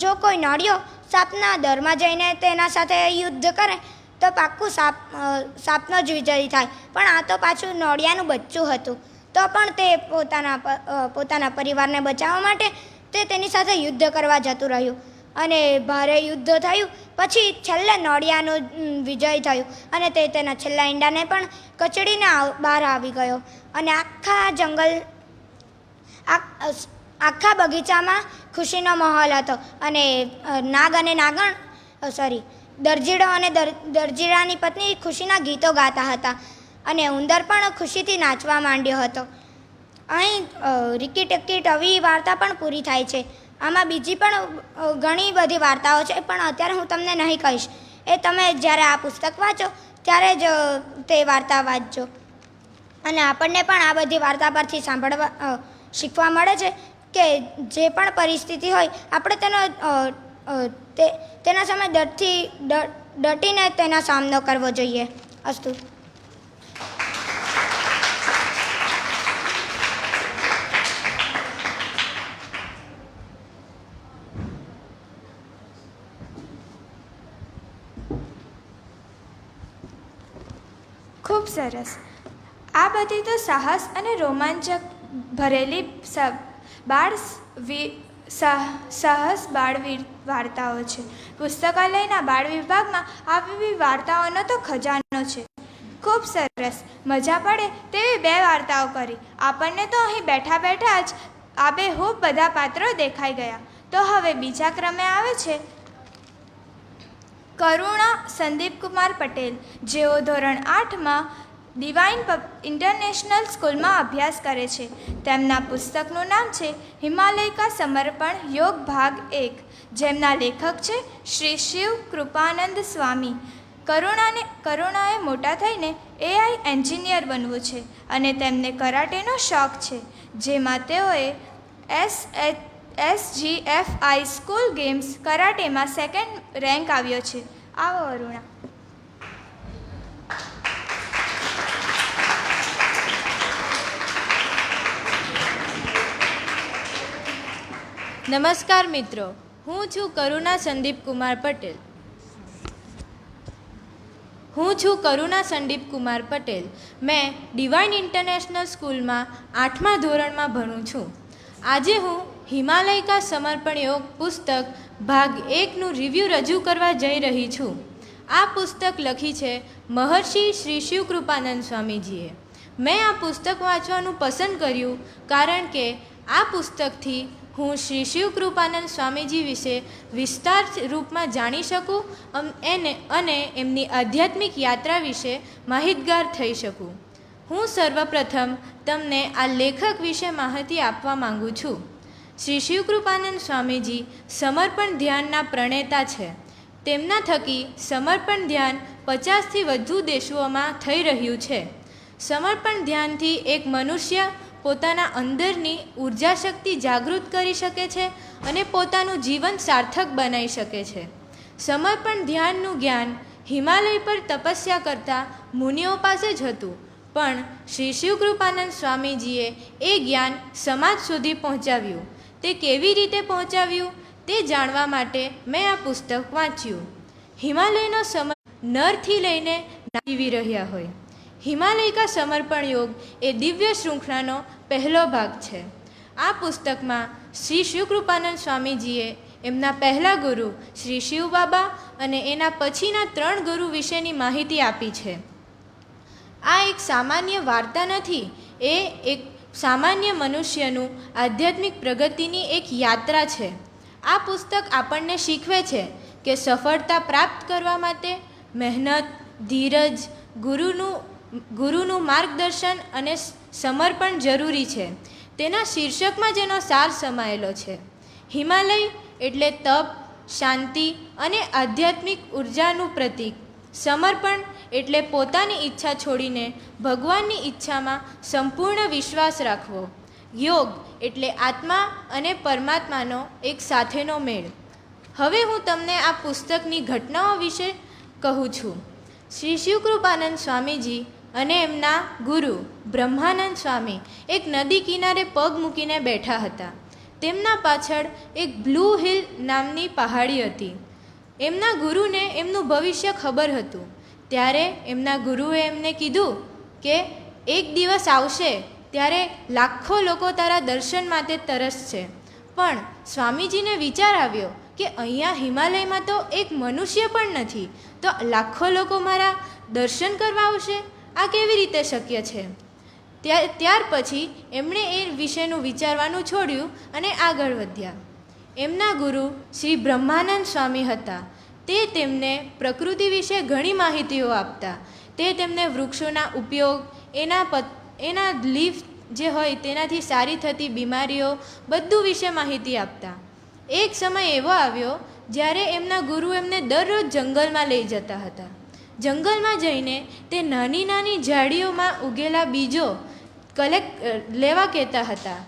જો કોઈ નડ્યો સાપના દરમાં જઈને તેના સાથે યુદ્ધ કરે તો પાક્કું સાપનો જ વિજય થાય. પણ આ તો પાછું નોળિયાનું બચ્ચું હતું. તો પણ તે પોતાના પરિવારને બચાવવા માટે તે તેની સાથે યુદ્ધ કરવા જતું રહ્યું અને ભારે યુદ્ધ થયું. પછી છેલ્લે નોળિયાનું વિજય થયું અને તે તેના છેલ્લા ઈંડાને પણ કચડીને બહાર આવી ગયો. અને આખા બગીચામાં ખુશીનો માહોલ હતો. અને દરજીડો અને દરજીડાની પત્ની ખુશીના ગીતો ગાતા હતા અને ઉંદર પણ ખુશીથી નાચવા માંડ્યો હતો. અહીં રિકી ટિકિટ આવી વાર્તા પણ પૂરી થાય છે. આમાં બીજી પણ ઘણી બધી વાર્તાઓ છે, પણ અત્યારે હું તમને નહીં કહીશ. એ તમે જ્યારે આ પુસ્તક વાંચો ત્યારે જ તે વાર્તા વાંચજો. અને આપણને પણ આ બધી વાર્તા પરથી શીખવા મળે છે કે જે પણ પરિસ્થિતિ હોય આપણે તેના સામે ડટીને તેનો સામનો કરવો જોઈએ. અસ્તુ. ખૂબ સરસ. આ બધી તો સાહસ અને રોમાંચક ભરેલી બાળવીર વાર્તાઓ છે. પુસ્તકાલયના બાળ વિભાગમાં આવી વાર્તાઓનો તો ખજાનો છે. ખૂબ સરસ. મજા પડે તેવી 2 વાર્તાઓ કરી. આપણને તો અહીં બેઠા બેઠા જ આબેહૂબ બધા પાત્રો દેખાઈ ગયા. તો હવે બીજા ક્રમે આવે છે કરુણા સંદીપકુમાર પટેલ, જેઓ ધોરણ 8માં ડિવાઇન ઇન્ટરનેશનલ સ્કૂલમાં અભ્યાસ કરે છે. તેમના પુસ્તકનું નામ છે હિમાલયકા સમર્પણ યોગ ભાગ 1, જેમના લેખક છે શ્રી શિવ કૃપાનંદ સ્વામી. કરુણાએ મોટા થઈને AI એન્જિનિયર બનવું છે અને તેમને કરાટેનો શોખ છે, જેમાં તેઓએ SGFI સ્કૂલ ગેમ્સ કરાટેમાં 2nd રેન્ક આવ્યો છે. આવો અરુણા. નમસ્કાર મિત્રો, હું છું કરુણા સંદીપ કુમાર પટેલ. મેં ડિવાઇન ઇન્ટરનેશનલ સ્કૂલમાં 8મા ધોરણમાં ભણું છું. આજે હું હિમાલયકા સમર્પણ યોગ પુસ્તક ભાગ 1નું રિવ્યૂ રજૂ કરવા જઈ રહી છું. આ પુસ્તક લખી છે મહર્ષિ શ્રી શિવકૃપાનંદ સ્વામીજીએ. મેં આ પુસ્તક વાંચવાનું પસંદ કર્યું કારણ કે આ પુસ્તકથી હું શ્રી શિવકૃપાનંદ સ્વામીજી વિશે વિસ્તાર રૂપમાં જાણી શકું અને એમની આધ્યાત્મિક યાત્રા વિશે માહિતગાર થઈ શકું. હું સર્વપ્રથમ તમને આ લેખક વિશે માહિતી આપવા માંગુ છું. શ્રી શિવકૃપાનંદ સ્વામીજી સમર્પણ ધ્યાનના પ્રણેતા છે. તેમના થકી સમર્પણ ધ્યાન 50થી વધુ દેશોમાં થઈ રહ્યું છે. સમર્પણ ધ્યાનથી એક મનુષ્ય પોતાના અંદરની ઉર્જા શક્તિ જાગૃત કરી શકે છે અને પોતાનું જીવન સાર્થક બનાવી શકે છે. સમર્પણ ધ્યાનનું જ્ઞાન હિમાલય પર તપસ્યા કરતા મુનિઓ પાસે જ હતું, પણ શ્રી શિવકૃપાનંદ સ્વામીજીએ એ જ્ઞાન સમાજ સુધી પહોંચાવ્યું. તે કેવી રીતે પહોંચાવ્યું તે જાણવા માટે મેં આ પુસ્તક વાંચ્યું. હિમાલયનો સમય નરથી લઈને જીવી રહ્યા હોય. હિમાલય કા સમર્પણ યોગ એ દિવ્ય શૃંખલાનો પહેલો ભાગ છે. આ પુસ્તકમાં શ્રી શિવકૃપાનંદ સ્વામીજીએ એમના પહેલા ગુરુ શ્રી શિવબાબા અને એના પછીના 3 ગુરુ વિશેની માહિતી આપી છે. આ એક સામાન્ય વાર્તા નથી, એ એક સામાન્ય મનુષ્યનું આધ્યાત્મિક પ્રગતિની એક યાત્રા છે. આ પુસ્તક આપણને શીખવે છે કે સફળતા પ્રાપ્ત કરવા માટે મહેનત, ધીરજ, ગુરુનું માર્ગદર્શન અને સમર્પણ જરૂરી છે. તેના શીર્ષકમાં જેનો સાર સમાયેલો છે. હિમાલય એટલે તપ, શાંતિ અને આધ્યાત્મિક ઉર્જાનું પ્રતીક. સમર્પણ એટલે પોતાની ઈચ્છા છોડીને ભગવાનની ઈચ્છામાં સંપૂર્ણ વિશ્વાસ રાખવો. યોગ એટલે આત્મા અને પરમાત્માનો એક સાથેનો મેળ. હવે હું તમને આ પુસ્તકની ઘટનાઓ વિશે કહું છું. શ્રી શિવકૃપાનંદ સ્વામીજી અને એમના ગુરુ બ્રહ્માનંદ સ્વામી એક નદી કિનારે પગ મૂકીને બેઠા હતા. તેમના પાછળ એક બ્લુ હિલ નામની પહાડી હતી. એમના ગુરુને એમનું ભવિષ્ય ખબર હતું. ત્યારે એમના ગુરુએ એમને કીધું કે એક દિવસ આવશે ત્યારે લાખો લોકો તારા દર્શન માટે તરસશે. પણ સ્વામીજીને વિચાર આવ્યો કે અહીંયા હિમાલયમાં તો એક મનુષ્ય પણ નથી, તો લાખો લોકો મારા દર્શન કરવા આવશે? આ કેવી રીતે શક્ય છે? ત્યાર પછી એમણે એ વિશેનું વિચારવાનું છોડ્યું અને આગળ વધ્યા. એમના ગુરુ શ્રી બ્રહ્માનંદ સ્વામી હતા. તે તેમને પ્રકૃતિ વિશે ઘણી માહિતીઓ આપતા. તે તેમને વૃક્ષોના ઉપયોગ, એના લીફ જે હોય તેનાથી સારી થતી બીમારીઓ બધું વિશે માહિતી આપતા. એક સમય એવો આવ્યો જ્યારે એમના ગુરુ એમને દરરોજ જંગલમાં લઈ જતા હતા. જંગલમાં જઈને તે નાની નાની ઝાડીઓમાં ઉગેલા બીજો લેવા કહેતા હતા.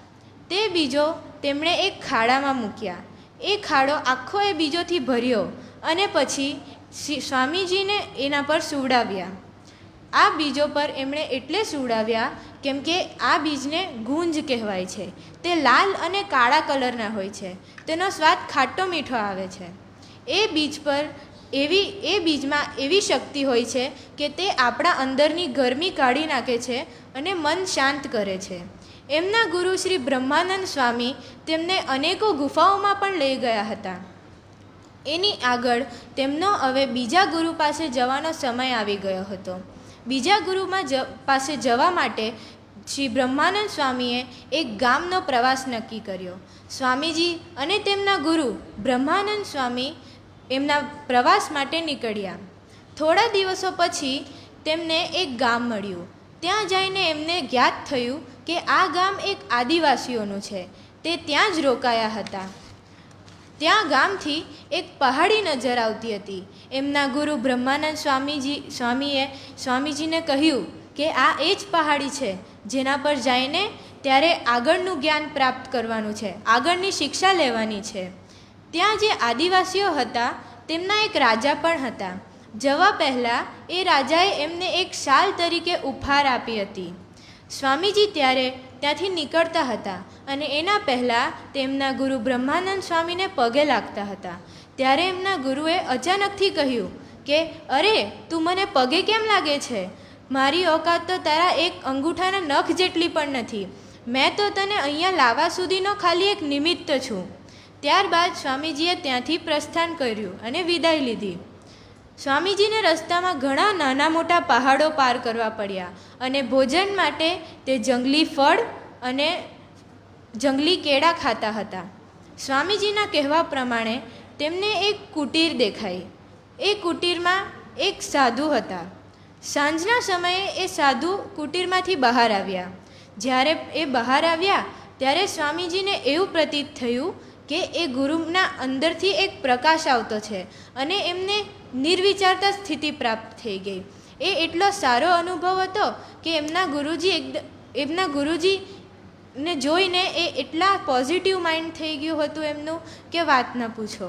તે બીજો તેમણે એક ખાડામાં મૂક્યા. એ ખાડો આખો એ બીજોથી ભર્યો અને પછી સ્વામીજીને એના પર સુવડાવ્યા. આ બીજો પર એમણે એટલે સુવડાવ્યા કેમ કે આ બીજને ગુંજ કહેવાય છે. તે લાલ અને કાળા કલરના હોય છે. તેનો સ્વાદ ખાટો મીઠો આવે છે. એ બીજમાં એવી શક્તિ હોય છે કે તે આપણા અંદરની ગરમી કાઢી નાખે છે અને મન શાંત કરે છે. એમના ગુરુ શ્રી બ્રહ્માનંદ સ્વામી તેમને અનેકો ગુફાઓમાં પણ લઈ ગયા હતા. એની આગળ તેમનો હવે બીજા ગુરુ પાસે જવાનો સમય આવી ગયો હતો. બીજા ગુરુમાં પાસે જવા માટે શ્રી બ્રહ્માનંદ સ્વામીએ એક ગામનો પ્રવાસ નક્કી કર્યો. સ્વામીજી અને તેમના ગુરુ બ્રહ્માનંદ સ્વામી એમના પ્રવાસ માટે નીકળ્યા. થોડા દિવસો પછી તેમને એક ગામ મળ્યું. ત્યાં જઈને એમને જ્ઞાત થયું કે આ ગામ એક આદિવાસીઓનું છે. તે ત્યાં જ રોકાયા હતા. ત્યાં ગામથી એક પહાડી નજર આવતી હતી. એમના ગુરુ બ્રહ્માનંદ સ્વામીજીને કહ્યું કે આ એ જ પહાડી છે જેના પર જઈને ત્યારે આગળનું જ્ઞાન પ્રાપ્ત કરવાનું છે, આગળની શિક્ષા લેવાની છે. ત્યાં જે આદિવાસીઓ હતા તેમના એક રાજા પણ હતા. જવા પહેલાં એ રાજાએ એમને એક શાલ તરીકે ઉપહાર આપી હતી. સ્વામીજી ત્યારે ત્યાંથી નીકળતા હતા અને એના પહેલાં તેમના ગુરુ બ્રહ્માનંદ સ્વામીને પગે લાગતા હતા. ત્યારે એમના ગુરુએ અચાનકથી કહ્યું કે અરે તું મને પગે કેમ લાગે છે? મારી ઓકાત તો તારા એક અંગૂઠાના નખ જેટલી પણ નથી. મેં તો તને અહીંયા લાવવા સુધીનો ખાલી એક નિમિત્ત છું. ત્યારબાદ સ્વામીજીએ ત્યાંથી પ્રસ્થાન કર્યું અને વિદાય લીધી. સ્વામીજીને રસ્તામાં ઘણા નાના મોટા પહાડો પાર કરવા પડ્યા અને ભોજન માટે તે જંગલી ફળ અને જંગલી કેળા ખાતા હતા. સ્વામીજીના કહેવા પ્રમાણે તેમને એક કુટીર દેખાઈ. એ કુટીરમાં એક સાધુ હતા. સાંજના સમયે એ સાધુ કુટીરમાંથી બહાર આવ્યા. જ્યારે એ બહાર આવ્યા ત્યારે સ્વામીજીને એવું પ્રતીત થયું કે એ ગુરુના અંદરથી એક પ્રકાશ આવતો છે અને એમને નિર્વિચારતા સ્થિતિ પ્રાપ્ત થઈ ગઈ. એ એટલો સારો અનુભવ હતો કે એમના ગુરુજીને જોઈને એ એટલા પોઝિટિવ માઇન્ડ થઈ ગયું હતું એમનું કે વાત ન પૂછો.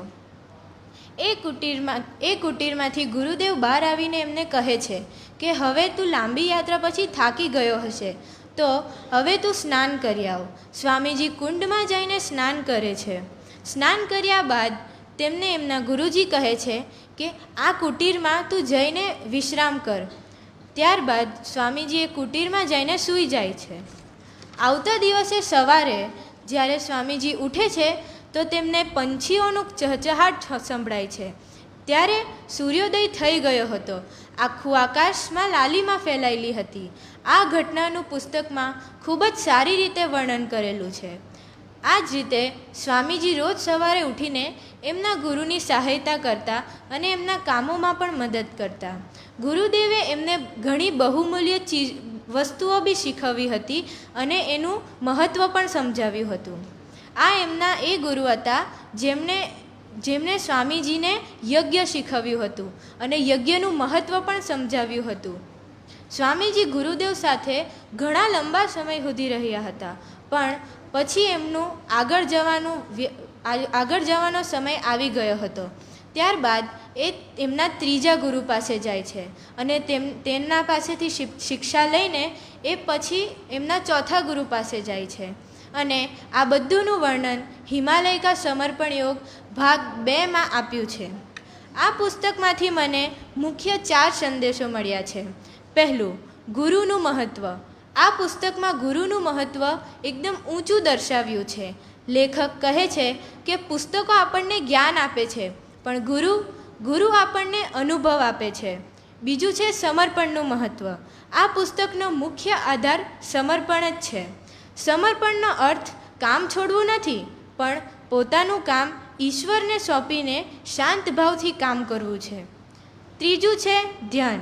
એ કુટીરમાંથી ગુરુદેવ બહાર આવીને એમને કહે છે કે હવે તું લાંબી યાત્રા પછી થાકી ગયો હશે તો હવે તું સ્નાન કરી આવ. સ્વામીજી કુંડમાં જઈને સ્નાન કરે છે. સ્નાન કર્યા બાદ તેમને એમના ગુરુજી કહે છે કે આ કુટીરમાં તું જઈને વિશ્રામ કર. ત્યારબાદ સ્વામીજી એ કુટીરમાં જઈને સૂઈ જાય છે. આવતા દિવસે સવારે જ્યારે સ્વામીજી ઉઠે છે તો તેમને પંછીઓનું ચહચહાટ સંભળાય છે. ત્યારે સૂર્યોદય થઈ ગયો હતો. આખું આકાશમાં લાલીમાં ફેલાયેલી હતી. આ ઘટનાનું પુસ્તકમાં ખૂબ જ સારી રીતે વર્ણન કરેલું છે. આ જ રીતે સ્વામીજી રોજ સવારે ઉઠીને એમના ગુરુની સહાયતા કરતા અને એમના કામોમાં પણ મદદ કરતા. ગુરુદેવે એમને ઘણી બહુમૂલ્ય વસ્તુઓ બી શીખવી હતી અને એનું મહત્ત્વ પણ સમજાવ્યું હતું. આ એમના એ ગુરુ હતા જેમણે સ્વામીજીને યજ્ઞ શીખવ્યું હતું અને યજ્ઞનું મહત્ત્વ પણ સમજાવ્યું હતું. સ્વામીજી ગુરુદેવ સાથે ઘણા લંબા સમય સુધી રહ્યા હતા, પણ પછી એમનું આગળ જવાનો સમય આવી ગયો હતો. ત્યારબાદ એ એમના ત્રીજા ગુરુ પાસે જાય છે અને તેમના પાસેથી શિક્ષા લઈને એ પછી એમના ચોથા ગુરુ પાસે જાય છે. અને આ બધુંનું વર્ણન હિમાલય કા સમર્પણ યોગ ભાગ 2માં આપ્યું છે. આ પુસ્તકમાંથી મને મુખ્ય 4 સંદેશો મળ્યા છે. પહેલું, ગુરુનું મહત્ત્વ. આ પુસ્તકમાં ગુરુનું મહત્ત્વ એકદમ ઊંચું દર્શાવ્યું છે. લેખક કહે છે કે પુસ્તકો આપણને જ્ઞાન આપે છે, પણ ગુરુ આપણને અનુભવ આપે છે. બીજું છે સમર્પણનું મહત્ત્વ. આ પુસ્તકનો મુખ્ય આધાર સમર્પણ જ છે. સમર્પણનો અર્થ કામ છોડવું નથી, પણ પોતાનું કામ ઈશ્વરને સોંપીને શાંત ભાવથી કામ કરવું છે. ત્રીજું છે ધ્યાન,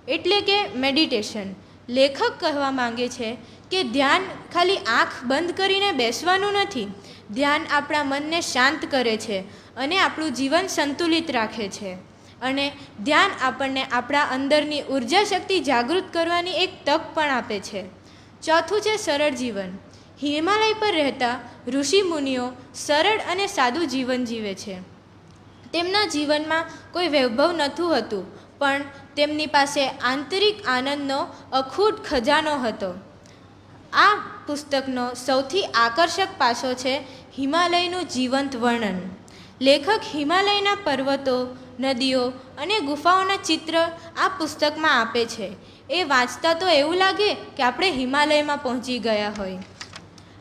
એટલે કે મેડિટેશન. લેખક કહેવા માંગે છે કે ધ્યાન ખાલી આંખ બંધ કરીને બેસવાનું નથી. ધ્યાન આપણા મનને શાંત કરે છે અને આપણું જીવન સંતુલિત રાખે છે. અને ધ્યાન આપણને આપણા અંદરની ઉર્જા શક્તિ જાગૃત કરવાની એક તક પણ આપે છે. ચોથું છે સરળ જીવન. હિમાલય પર રહેતા ઋષિ મુનિઓ સરળ અને સાદું જીવન જીવે છે. તેમના જીવનમાં કોઈ વૈભવ નહોતું હતું, પણ તેમની પાસે આંતરિક આનંદનો અખૂટ ખજાનો હતો. આ પુસ્તકનો સૌથી આકર્ષક પાસો છે હિમાલયનું જીવંત વર્ણન. લેખક હિમાલયના પર્વતો, નદીઓ અને ગુફાઓના ચિત્ર આ પુસ્તકમાં આપે છે. એ વાંચતા તો એવું લાગે કે આપણે હિમાલયમાં પહોંચી ગયા હોય.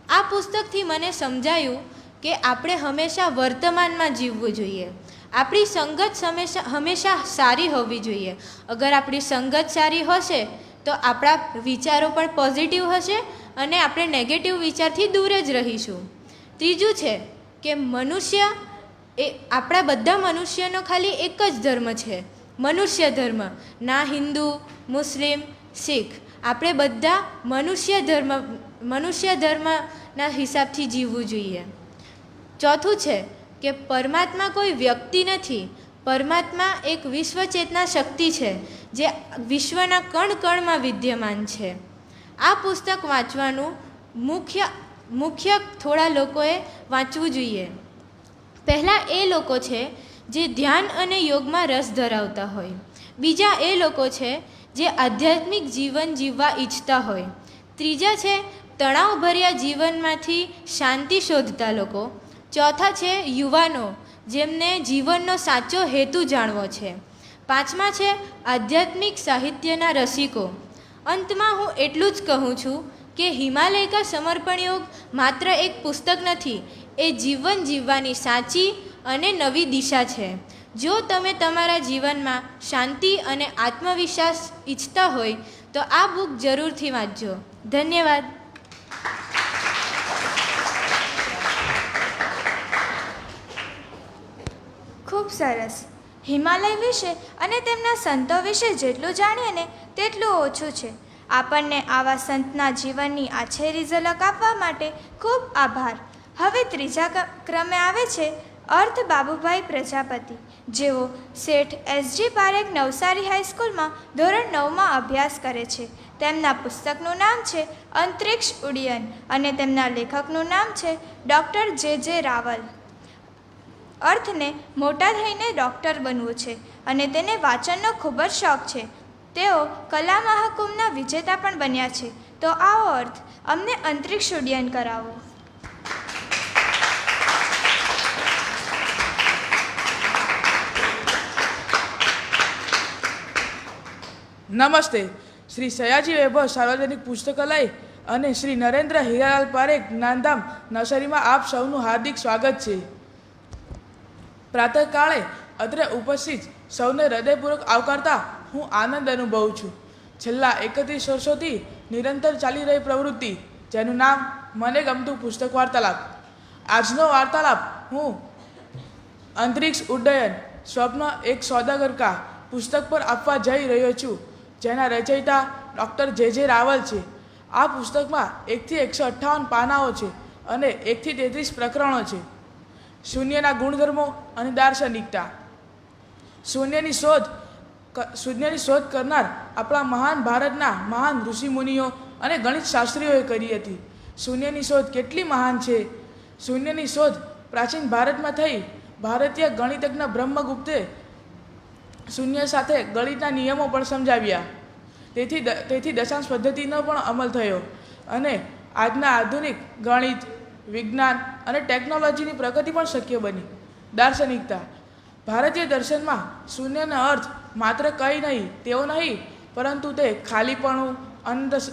આ પુસ્તકથી મને સમજાયું કે આપણે હંમેશા વર્તમાનમાં જીવવું જોઈએ. આપણી સંગત હંમેશા સારી હોવી જોઈએ. અગર આપણી સંગત સારી હશે તો આપણા વિચારો પણ પોઝિટિવ હશે અને આપણે નેગેટિવ વિચારથી દૂર જ રહીશું. ત્રીજું છે કે આપણા બધા મનુષ્યનો ખાલી એક જ ધર્મ છે, મનુષ્ય ધર્મ. ના હિન્દુ, મુસ્લિમ, શીખ, આપણે બધા મનુષ્ય ધર્મના હિસાબથી જીવવું જોઈએ. ચોથું છે કે પરમાત્મા કોઈ વ્યક્તિ નથી, પરમાત્મા એક વિશ્વચેતના શક્તિ છે જે વિશ્વના કણ કણમાં વિદ્યમાન છે. આ પુસ્તક વાંચવાનું મુખ્ય થોડા લોકોએ વાંચવું જોઈએ. પહેલાં એ લોકો છે જે ધ્યાન અને યોગમાં રસ ધરાવતા હોય. બીજા એ લોકો છે જે આધ્યાત્મિક જીવન જીવવા ઈચ્છતા હોય. ત્રીજા છે તણાવભર્યા જીવનમાંથી શાંતિ શોધતા લોકો. ચોથા છે યુવાનો, જેમને જીવનનો સાચો હેતુ જાણવો છે. પાંચમા છે આધ્યાત્મિક સાહિત્યના રસિકો. અંતમાં હું એટલું જ કહું છું કે હિમાલય કા સમર્પણ યોગ માત્ર એક પુસ્તક નથી, એ જીવન જીવવાની સાચી અને નવી દિશા છે. જો તમે તમારા જીવનમાં શાંતિ અને આત્મવિશ્વાસ ઈચ્છતા હોય તો આ બુક જરૂરથી વાંચજો. ધન્યવાદ. ખૂબ સરસ. હિમાલય વિશે અને તેમના સંતો વિશે જેટલું જાણીએ ને તેટલું ઓછું છે. આપણને આવા સંતના જીવનની આછેરી ઝલક આપવા માટે ખૂબ આભાર. હવે ત્રીજા ક્રમે આવે છે અર્થ બાબુભાઈ પ્રજાપતિ, જેઓ શેઠ એસજી પારેખ નવસારી હાઈસ્કૂલમાં ધોરણ 9માં અભ્યાસ કરે છે. તેમના પુસ્તકનું નામ છે અંતરિક્ષ ઉડ્ડયન અને તેમના લેખકનું નામ છે ડૉક્ટર જે રાવલ. અર્થને મોટા થઈને ડૉક્ટર બનવું છે અને તેને વાંચનનો ખૂબ જ શોખ છે. તેઓ કલા મહાકુંભના વિજેતા પણ બન્યા છે. તો આવો અર્થ, અમને અંતરિક્ષ ઉડ્ડયન કરાવો. નમસ્તે. શ્રી સયાજી વૈભવ સાર્વજનિક પુસ્તકાલય અને શ્રી નરેન્દ્ર હીરાલાલ પારેખ જ્ઞાનધામ નર્સરીમાં આપ સૌનું હાર્દિક સ્વાગત છે. પ્રાતઃકાળે અત્રે ઉપસ્થિત સૌને હૃદયપૂર્વક આવકારતા હું આનંદ અનુભવું છું. છેલ્લા 31 વર્ષોથી નિરંતર ચાલી રહી પ્રવૃત્તિ, જેનું નામ મને ગમતું પુસ્તક વાર્તાલાપ. આજનો વાર્તાલાપ હું અંતરિક્ષ ઉડ્ડયન સ્વપ્ન એક સોદાગર કા પુસ્તક પર આપવા જઈ રહ્યો છું, જેના રચયિતા ડૉક્ટર જે રાવલ છે. આ પુસ્તકમાં 1 થી 158 પાનાઓ છે અને 1 થી 33 પ્રકરણો છે. શૂન્યના ગુણધર્મો અને દાર્શનિકતા. શૂન્યની શોધ કરનાર આપણા મહાન ભારતના મહાન ઋષિમુનિઓ અને ગણિત શાસ્ત્રીઓએ કરી હતી. શૂન્યની શોધ કેટલી મહાન છે! શૂન્યની શોધ પ્રાચીન ભારતમાં થઈ. ભારતીય ગણિતજ્ઞ બ્રહ્મગુપ્તે શૂન્ય સાથે ગણિતના નિયમો પણ સમજાવ્યા. તેથી દશાંશ પદ્ધતિનો પણ અમલ થયો અને આજના આધુનિક ગણિત, વિજ્ઞાન અને ટેકનોલોજીની પ્રગતિ પણ શક્ય બની. દાર્શનિકતા. ભારતીય દર્શનમાં શૂન્યનો અર્થ માત્ર કંઈ નહીં તેવો નહીં, પરંતુ તે ખાલીપણું,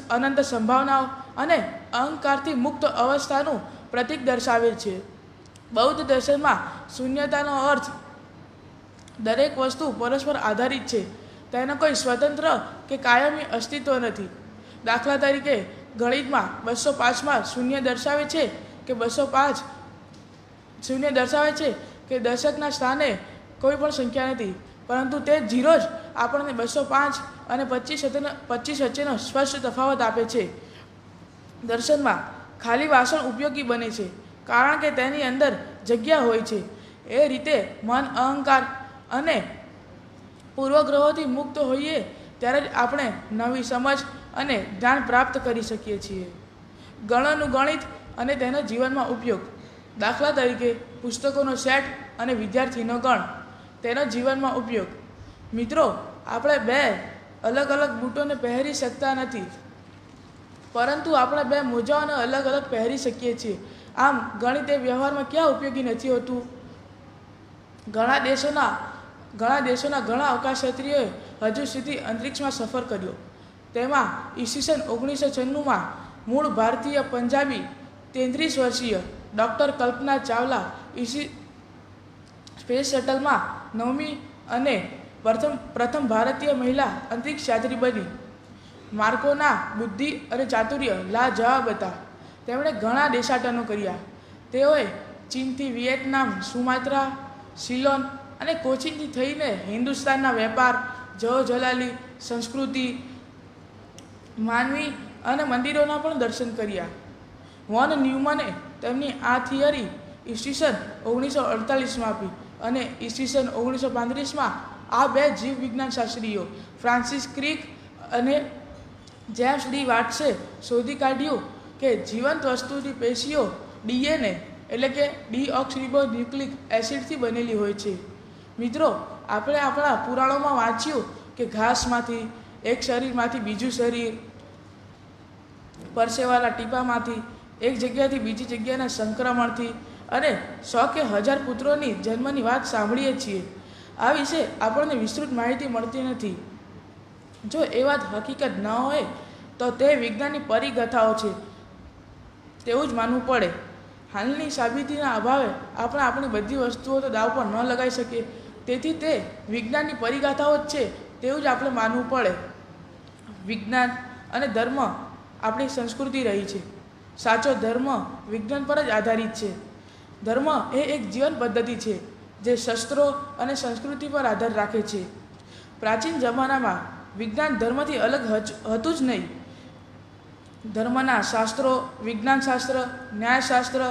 અનંત સંભાવનાઓ અને અહંકારથી મુક્ત અવસ્થાનું પ્રતીક દર્શાવેલ છે. બૌદ્ધ દર્શનમાં શૂન્યતાનો અર્થ દરેક વસ્તુ પરસ્પર આધારિત છે. તેનો કોઈ સ્વતંત્ર કે કાયમી અસ્તિત્વ નથી. દાખલા તરીકે ગણિતમાં 205માં શૂન્ય દર્શાવે છે કે દશકના સ્થાને કોઈ પણ સંખ્યા નથી, પરંતુ તે ઝીરો જ આપણને 205 અને 25 વચ્ચેનો સ્પષ્ટ તફાવત આપે છે. દર્શનમાં ખાલી વાસણ ઉપયોગી બને છે કારણ કે તેની અંદર જગ્યા હોય છે. એ રીતે મન, અહંકાર અને પૂર્વગ્રહોથી મુક્ત હોઈએ ત્યારે જ આપણે નવી સમજ અને જ્ઞાન પ્રાપ્ત કરી શકીએ છીએ. ગણનનું ગણિત અને તેનો જીવનમાં ઉપયોગ. દાખલા તરીકે પુસ્તકોનો સેટ અને વિદ્યાર્થીનો ગણ. તેનો જીવનમાં ઉપયોગ. મિત્રો, આપણે 2 અલગ અલગ બૂટોને પહેરી શકતા નથી, પરંતુ આપણે 2 મોજાઓને અલગ અલગ પહેરી શકીએ છીએ. આમ ગણિત એ વ્યવહારમાં ક્યાં ઉપયોગી નથી હોતું? ઘણા દેશોના ઘણા અવકાશયાત્રીઓએ હજુ સુધી અંતરિક્ષમાં સફર કર્યો. તેમાં ઈસવીસન 1996માં મૂળ ભારતીય પંજાબી 33 વર્ષીય ડૉક્ટર કલ્પના ચાવલા સ્પેસ શટલમાં 9મી અને પ્રથમ ભારતીય મહિલા અંતરિક્ષ યાત્રી બની. માર્કોના બુદ્ધિ અને ચાતુર્ય લાજવાબ હતા. તેમણે ઘણા દેશાટનો કર્યા. તેઓએ ચીનથી વિયેતનામ, સુમાત્રા, સિલોન અને કોચીનથી થઈને હિન્દુસ્તાનના વેપાર, જલાલી, સંસ્કૃતિ, માનવી અને મંદિરોના પણ દર્શન કર્યા. વોન ન્યુમને તેમની આ થિયરી ઈસવીસન 1948માં આપી અને ઈસવીસન 1935માં આ 2 જીવવિજ્ઞાન શાસ્ત્રીઓ ફ્રાન્સિસ ક્રિક અને જેમ્સ ડી વાટ્સે શોધી કાઢ્યું કે જીવંત વસ્તુની પેશીઓ DNA એટલે કે ડીઓક્સિરિબોન્યુક્લિક એસિડથી બનેલી હોય છે. મિત્રો, આપણે આપણા પુરાણોમાં વાંચ્યું કે ઘાસમાંથી, એક શરીરમાંથી બીજું શરીર, પરસેવાના ટીપામાંથી, એક જગ્યાથી બીજી જગ્યાના સંક્રમણથી અને 100 કે 1000 પુત્રોની જન્મની વાત સાંભળીએ છીએ. આ વિશે આપણને વિસ્તૃત માહિતી મળતી નથી. જો એ વાત હકીકત ન હોય તો તે વિજ્ઞાનની પરિકથાઓ છે તેવું જ માનવું પડે. હાલની સાબિતીના અભાવે આપણે આપણી બધી વસ્તુઓ તો દાવ પર ન લગાવી શકીએ, તેથી તે વિજ્ઞાનની પરિગાથાઓ જ છે તેવું જ આપણે માનવું પડે. વિજ્ઞાન અને ધર્મ આપણી સંસ્કૃતિ રહી છે. સાચો ધર્મ વિજ્ઞાન પર જ આધારિત છે. ધર્મ એ એક જીવન પદ્ધતિ છે જે શસ્ત્રો અને સંસ્કૃતિ પર આધાર રાખે છે. પ્રાચીન જમાનામાં વિજ્ઞાન ધર્મથી અલગ હતું જ નહીં. ધર્મના શાસ્ત્રો, વિજ્ઞાનશાસ્ત્ર, ન્યાયશાસ્ત્ર,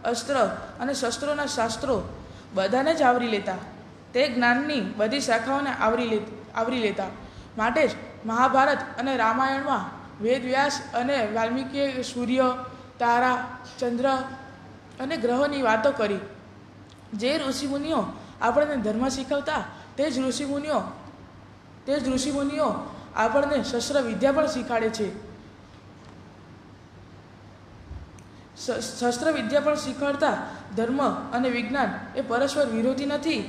અસ્ત્ર અને શસ્ત્રોના શાસ્ત્રો બધાને જ આવરી લેતા. તે જ્ઞાનની બધી શાખાઓને આવરી લેતા. માટે જ મહાભારત અને રામાયણમાં વેદવ્યાસ અને વાલ્મીકીએ સૂર્ય, તારા, ચંદ્ર અને ગ્રહોની વાતો કરી. જે ઋષિમુનિઓ આપણને ધર્મ શીખવતા તે જ ઋષિમુનિઓ આપણને શસ્ત્ર વિદ્યા પણ શીખવાડે છે. શસ્ત્ર વિદ્યા પણ શીખવાડતા ધર્મ અને વિજ્ઞાન એ પરસ્પર વિરોધી નથી.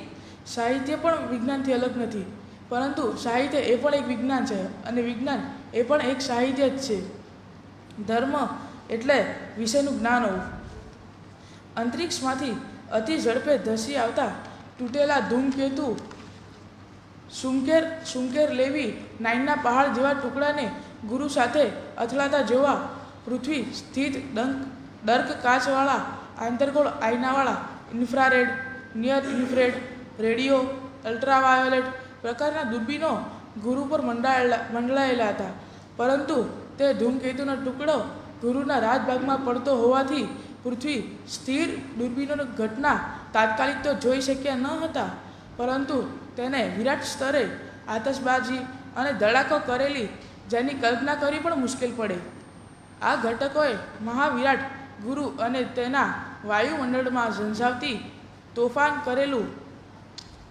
સાહિત્ય પણ વિજ્ઞાનથી અલગ નથી, પરંતુ સાહિત્ય એ પણ એક વિજ્ઞાન છે અને વિજ્ઞાન એ પણ એક સાહિત્ય જ છે. ધર્મ એટલે વિષયનું જ્ઞાન હોવું. અંતરિક્ષમાંથી અતિ ઝડપે ધસી આવતા તૂટેલા ધૂમકેતુ સુમકેર લેવી 9ના પહાડ જેવા ટુકડાને ગુરુ સાથે અથડાતા જોવા પૃથ્વી સ્થિત Dirk કાચવાળા, આંતરગોળ આયનાવાળા, infrared, near ઇન્ફ્રેડ, radio, ultraviolet પ્રકારના દૂરબીનો ગુરુ પર મંડળાયેલા હતા. પરંતુ તે ધૂમકેતુનો ટુકડો ગુરુના રાજભાગમાં પડતો હોવાથી પૃથ્વી સ્થિર દૂરબીનોની ઘટના તાત્કાલિક તો જોઈ શક્યા ન હતા, પરંતુ તેને વિરાટ સ્તરે આતશબાજી અને ધડાકો કરેલી જેની કલ્પના કરી પણ મુશ્કેલ પડે. આ ઘટકોએ મહાવિરાટ ગુરુ અને તેના વાયુમંડળમાં ઝંઝાવતી તોફાન કરેલું.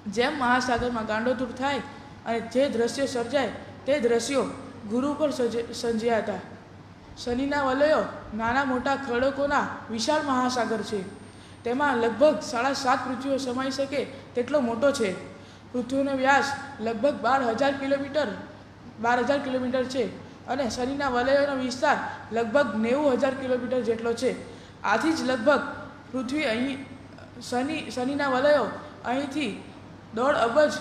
જેમ મહાસાગરમાં ગાંડોતૂર થાય અને જે દ્રશ્યો સર્જાય તે દ્રશ્યો ગુરુ પર સર્જ્યા હતા. શનિના વલયો નાના મોટા ખડકોના વિશાળ મહાસાગર છે. તેમાં લગભગ 7.5 પૃથ્વીઓ સમાઈ શકે તેટલો મોટો છે. પૃથ્વીનો વ્યાસ લગભગ 12,000 કિલોમીટર છે અને શનિના વલયોનો વિસ્તાર લગભગ 90,000 કિલોમીટર જેટલો છે. આથી જ લગભગ પૃથ્વી શનિના વલયો અહીંથી 1.5 અબજ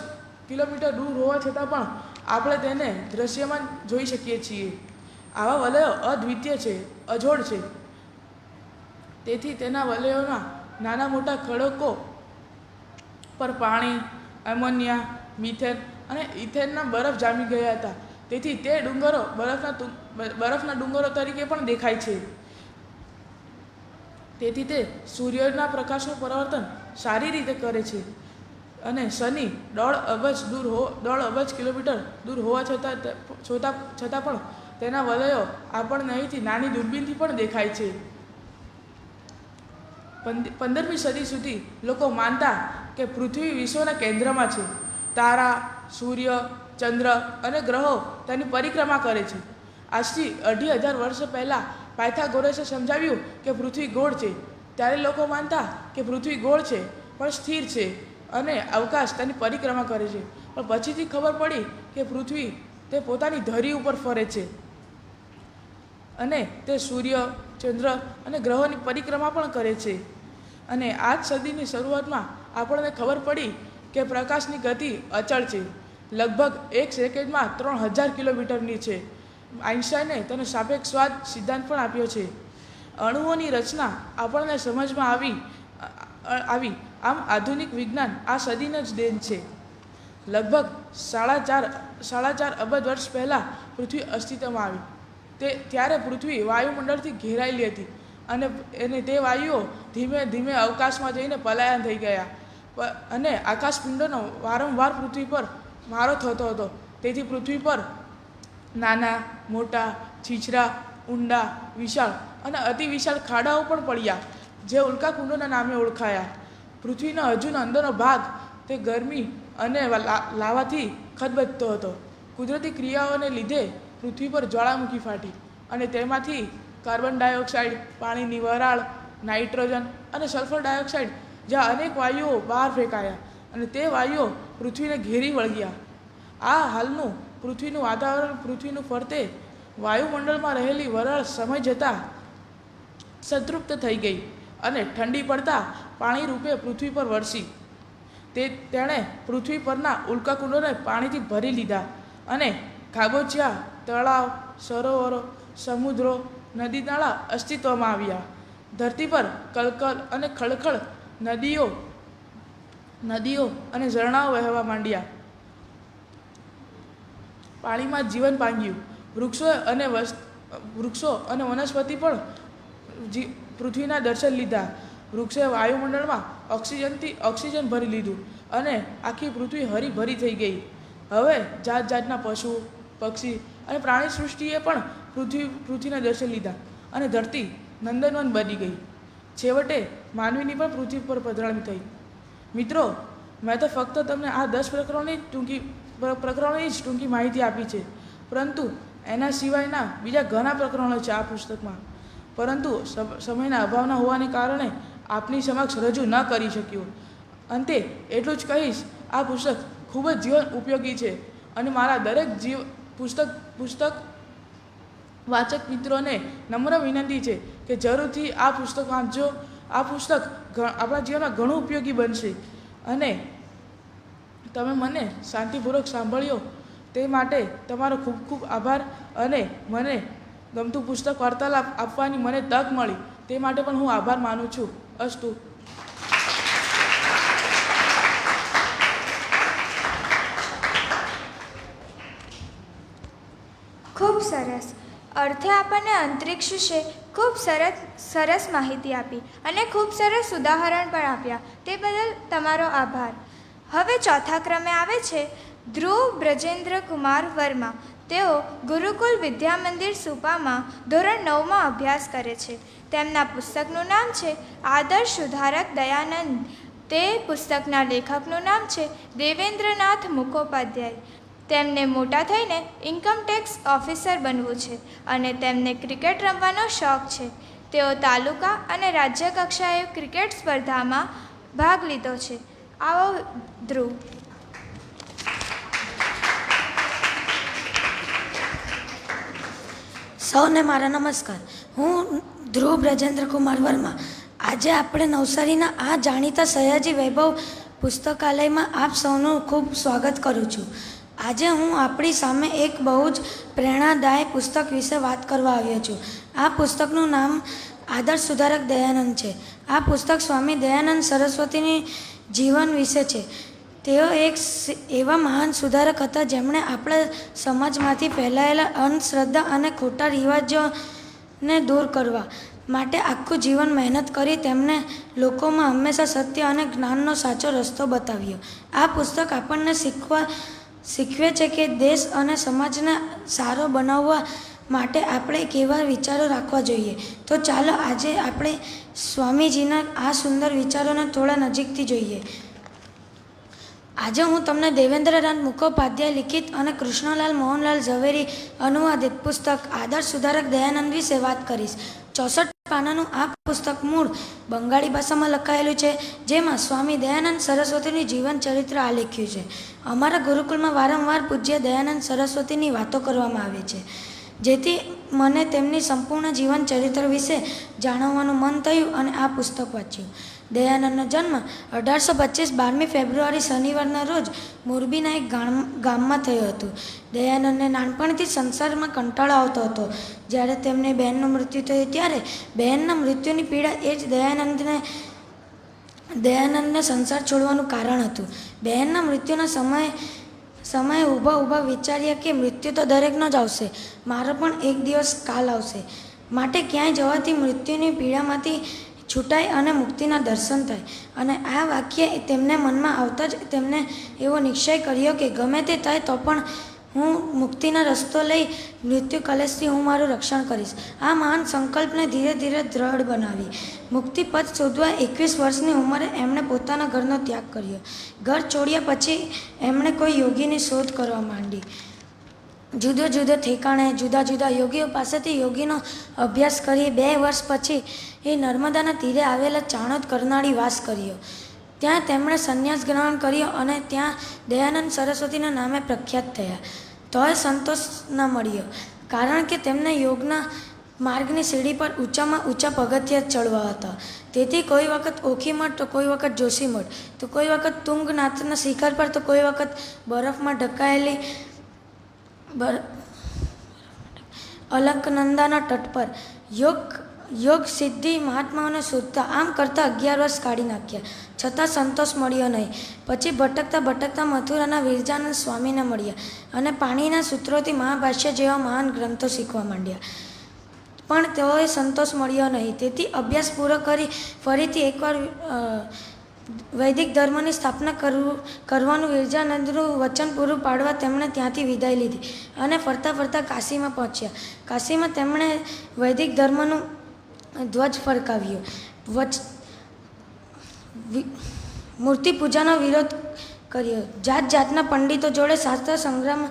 કિલોમીટર દૂર હોવા છતાં પણ આપણે તેને દૃશ્યમાન જોઈ શકીએ છીએ. આવા વલયો અદ્વિતીય છે, અજોડ છે. તેથી તેના વલયોના નાના મોટા ખડકો પર પાણી, એમોનિયા, મિથેન અને ઇથેનના બરફ જામી ગયા હતા. તેથી તે ડુંગરો બરફના ડુંગરો તરીકે પણ દેખાય છે. તેથી તે સૂર્યના પ્રકાશનું પરાવર્તન સારી રીતે કરે છે. અને શનિ 1.5 અબજ કિલોમીટર દૂર હોવા છતાં પણ તેના વલયો આપણને અહીંથી નાની દૂરબીનથી પણ દેખાય છે. 15મી સદી સુધી લોકો માનતા કે પૃથ્વી વિશ્વના કેન્દ્રમાં છે. તારા, સૂર્ય, ચંદ્ર અને ગ્રહો તેની પરિક્રમા કરે છે. આજથી 2,500 વર્ષ પહેલાં પાયથાગોરસે સમજાવ્યું કે પૃથ્વી ગોળ છે. ત્યારે લોકો માનતા કે પૃથ્વી ગોળ છે પણ સ્થિર છે અને અવકાશ તેની પરિક્રમા કરે છે. પણ પછીથી ખબર પડી કે પૃથ્વી તે પોતાની ધરી ઉપર ફરે છે અને તે સૂર્ય, ચંદ્ર અને ગ્રહોની પરિક્રમા પણ કરે છે. અને આ જ સદીની શરૂઆતમાં આપણને ખબર પડી કે પ્રકાશની ગતિ અચળ છે. લગભગ 1 સેકન્ડમાં 3,000 કિલોમીટરની છે. આઇન્સ્ટાઈને તેનો સાપેક્ષવાદ સિદ્ધાંત પણ આપ્યો છે. અણુઓની રચના આપણને સમજમાં આવી. આમ આધુનિક વિજ્ઞાન આ સદીનો જ દેન છે. લગભગ 4.5 અબજ વર્ષ પહેલાં પૃથ્વી અસ્તિત્વમાં આવી. ત્યારે પૃથ્વી વાયુમંડળથી ઘેરાયેલી હતી અને તે વાયુઓ ધીમે ધીમે અવકાશમાં જઈને પલાયન થઈ ગયા અને આકાશપિંડોનો વારંવાર પૃથ્વી પર મારો થતો હતો. તેથી પૃથ્વી પર નાના, મોટા, છીછરા, ઊંડા, વિશાળ અને અતિ વિશાળ ખાડાઓ પણ પડ્યા, જે ઉલ્કાકુંડોના નામે ઓળખાયા. પૃથ્વીનો હજુનો અંદરનો ભાગ તે ગરમી અને લાવાથી ખદબદતો હતો. કુદરતી ક્રિયાઓને લીધે પૃથ્વી પર જ્વાળામુખી ફાટી અને તેમાંથી કાર્બન ડાયોક્સાઇડ, પાણીની વરાળ, નાઇટ્રોજન અને સલ્ફર ડાયોક્સાઇડ જેવા અનેક વાયુઓ બહાર ફેંકાયા અને તે વાયુઓ પૃથ્વીને ઘેરી વળગ્યા. આ હાલનું પૃથ્વીનું વાતાવરણ પૃથ્વીનું ફરતે વાયુમંડળમાં રહેલી વરાળ સમય જતાં સંતૃપ્ત થઈ ગઈ અને ઠંડી પડતા પાણી રૂપે પૃથ્વી પર વરસી. તેણે પૃથ્વી પરના ઉલ્કાકુંડોને પાણીથી ભરી લીધા અને ખાબોચિયા, તળાવ, સરોવરો, સમુદ્રો, નદી નાળા અસ્તિત્વમાં આવ્યા. ધરતી પર કલકલ અને ખળખળ નદીઓ અને ઝરણાઓ વહેવા માંડ્યા. પાણીમાં જીવન પાંગ્યું. વૃક્ષો અને વનસ્પતિ પણ પૃથ્વીના દર્શન લીધા. વૃક્ષે વાયુમંડળમાં ઓક્સિજન ભરી લીધું અને આખી પૃથ્વી હરીભરી થઈ ગઈ. હવે જાત જાતના પશુ, પક્ષી અને પ્રાણી સૃષ્ટિએ પણ પૃથ્વીના દર્શન લીધા અને ધરતી નંદનવન બની ગઈ. છેવટે માનવીની પણ પૃથ્વી પર પધરામણી થઈ. મિત્રો, મેં તો ફક્ત તમને આ 10 પ્રકરણોની જ ટૂંકી માહિતી આપી છે, પરંતુ એના સિવાયના બીજા ઘણા પ્રકરણો છે આ પુસ્તકમાં, પરંતુ સમયના અભાવના હોવાને કારણે આપની સમક્ષ રજૂ ન કરી શક્યું. અંતે એટલું જ કહીશ, આ પુસ્તક ખૂબ જ જીવન ઉપયોગી છે અને મારા દરેક પુસ્તક વાચક મિત્રોને નમ્ર વિનંતી છે કે જરૂરથી આ પુસ્તક વાંચજો. આ પુસ્તક આપણા જીવનમાં ઘણું ઉપયોગી બનશે અને તમે મને શાંતિપૂર્વક સાંભળ્યો તે માટે તમારો ખૂબ ખૂબ આભાર. અને મને ગમતું પુસ્તક વાર્તાલાપ આપવાની મને તક મળી તે માટે પણ હું આભાર માનું છું. અસ્તુ. ખૂબ સરસ. અર્થે આપણને અંતરિક્ષ વિશે ખૂબ સરસ માહિતી આપી અને ખૂબ સરસ ઉદાહરણ પણ આપ્યા. તે બદલ તમારો આભાર. હવે ચોથા ક્રમે આવે છે ધ્રુવ બ્રજેન્દ્ર કુમાર વર્મા. તેઓ ગુરુકુલ વિદ્યા મંદિર સુપામાં ધોરણ 9માં અભ્યાસ કરે છે. તેમના પુસ્તકનું નામ છે આદર્શ સુધારક દયાનંદ. તે પુસ્તકના લેખકનું નામ છે દેવેન્દ્રનાથ મુખોપાધ્યાય. તેમને મોટા થઈને ઇન્કમટેક્સ ઓફિસર બનવું છે અને તેમને ક્રિકેટ રમવાનો શોખ છે. તેઓ તાલુકા અને રાજ્ય કક્ષાએ ક્રિકેટ સ્પર્ધામાં ભાગ લીધો છે. આવો ધ્રુવ. સૌને મારા નમસ્કાર. હું ધ્રુવ બ્રજેન્દ્ર કુમાર વર્મા. આજે આપણે નવસારીના આ જાણીતા સયાજી વૈભવ પુસ્તકાલયમાં આપ સૌનું ખૂબ સ્વાગત કરું છું. આજે હું આપણી સામે એક બહુ જ પ્રેરણાદાયક પુસ્તક વિશે વાત કરવા આવ્યો છું. આ પુસ્તકનું નામ આદર્શ સુધારક દયાનંદ છે. આ પુસ્તક સ્વામી દયાનંદ સરસ્વતીની જીવન વિશે છે. તેઓ એક એવા મહાન સુધારક હતા જેમણે આપણા સમાજમાંથી ફેલાયેલા અંધશ્રદ્ધા અને ખોટા રિવાજોને દૂર કરવા માટે આખું જીવન મહેનત કરી તેમને લોકોમાં હંમેશા સત્ય અને જ્ઞાનનો સાચો રસ્તો બતાવ્યો. આ પુસ્તક આપણને શીખવે છે કે દેશ અને સમાજને સારો બનાવવા માટે આપણે કેવા વિચારો રાખવા જોઈએ. તો ચાલો આજે આપણે સ્વામીજીના આ સુંદર વિચારોને થોડા નજીકથી જોઈએ. આજે હું તમને દેવેન્દ્રનાથ મુખોપાધ્યાય લિખિત અને કૃષ્ણલાલ મોહનલાલ ઝવેરી અનુવાદિત પુસ્તક આદર્શ સુધારક દયાનંદ વિશે વાત કરીશ. 64 પાનાનું આ પુસ્તક મૂળ બંગાળી ભાષામાં લખાયેલું છે, જેમાં સ્વામી દયાનંદ સરસ્વતીનું જીવન ચરિત્ર આલેખ્યું છે. અમારા ગુરુકુળમાં વારંવાર પૂજ્ય દયાનંદ સરસ્વતીની વાતો કરવામાં આવે છે, જેથી મને તેમની સંપૂર્ણ જીવન ચરિત્ર વિશે જાણવાનું મન થયું અને આ પુસ્તક વાંચ્યું. દયાનંદનો જન્મ 1825 12મી ફેબ્રુઆરી શનિવારના રોજ મોરબીના એક ગામમાં થયો હતો. દયાનંદને નાનપણથી સંસારમાં કંટાળો આવતો હતો. જ્યારે તેમને બહેનનું મૃત્યુ થયું ત્યારે બહેનના મૃત્યુની પીડા એ જ દયાનંદને સંસાર છોડવાનું કારણ હતું. બહેનના મૃત્યુના સમયે ઊભા વિચાર્યા કે મૃત્યુ તો દરેકનો જ આવશે, મારો પણ એક દિવસ કાલ આવશે, માટે ક્યાંય જવાથી મૃત્યુની પીડામાંથી છૂટાય અને મુક્તિના દર્શન થાય. અને આ વાક્ય તેમને મનમાં આવતા જ તેમને એવો નિશ્ચય કર્યો કે ગમે તે થાય તો પણ હું મુક્તિનો રસ્તો લઈ મૃત્યુ કલેશથી હું મારું રક્ષણ કરીશ. આ મહાન સંકલ્પને ધીરે ધીરે દ્રઢ બનાવી મુક્તિ પદ શોધવા 21 વર્ષની ઉંમરે એમણે પોતાના ઘરનો ત્યાગ કર્યો. ઘર છોડ્યા પછી એમણે કોઈ યોગીની શોધ કરવા માંડી. જુદો ઠેકાણે જુદા જુદા યોગીઓ પાસેથી યોગીનો અભ્યાસ કરી 2 વર્ષ પછી એ નર્મદાના તીરે આવેલા ચાણોદ કરનાળી વાસ કર્યો. ત્યાં તેમણે સંન્યાસ ગ્રહણ કર્યો અને ત્યાં દયાનંદ સરસ્વતીના નામે પ્રખ્યાત થયા. તોય સંતોષ ન મળ્યો, કારણ કે તેમને યોગના માર્ગની સીડી પર ઊંચામાં ઊંચા પગથિયા ચડવા હતા. તેથી કોઈ વખત ઓખીમઠ તો કોઈ વખત જોશીમઠ તો કોઈ વખત તુંગનાથના શિખર પર તો કોઈ વખત બરફમાં ઢંકાયેલી અલકનંદાના તટ પર યોગ સિદ્ધિ મહાત્માઓને શોધતા આમ કરતાં 11 વર્ષ કાઢી નાખ્યા, છતાં સંતોષ મળ્યો નહીં. પછી ભટકતા મથુરાના વિરજાનંદ સ્વામીને મળ્યા અને પાણીના સૂત્રોથી મહાભાષ્ય જેવા મહાન ગ્રંથો શીખવા માંડ્યા. પણ તેઓએ સંતોષ મળ્યો નહીં. તેથી અભ્યાસ પૂરો કરી ફરીથી એકવાર વૈદિક ધર્મની સ્થાપના કરવાનું વિરજાનંદનું વચન પૂરું પાડવા તેમણે ત્યાંથી વિદાય લીધી અને ફરતા કાશીમાં પહોંચ્યા. કાશીમાં તેમણે વૈદિક ધર્મનું ધ્વજ ફરકાવ્યો. મૂર્તિ પૂજાનો વિરોધ કર્યો. જાતના પંડિતો જોડે શાસ્ત્ર સંગ્રામ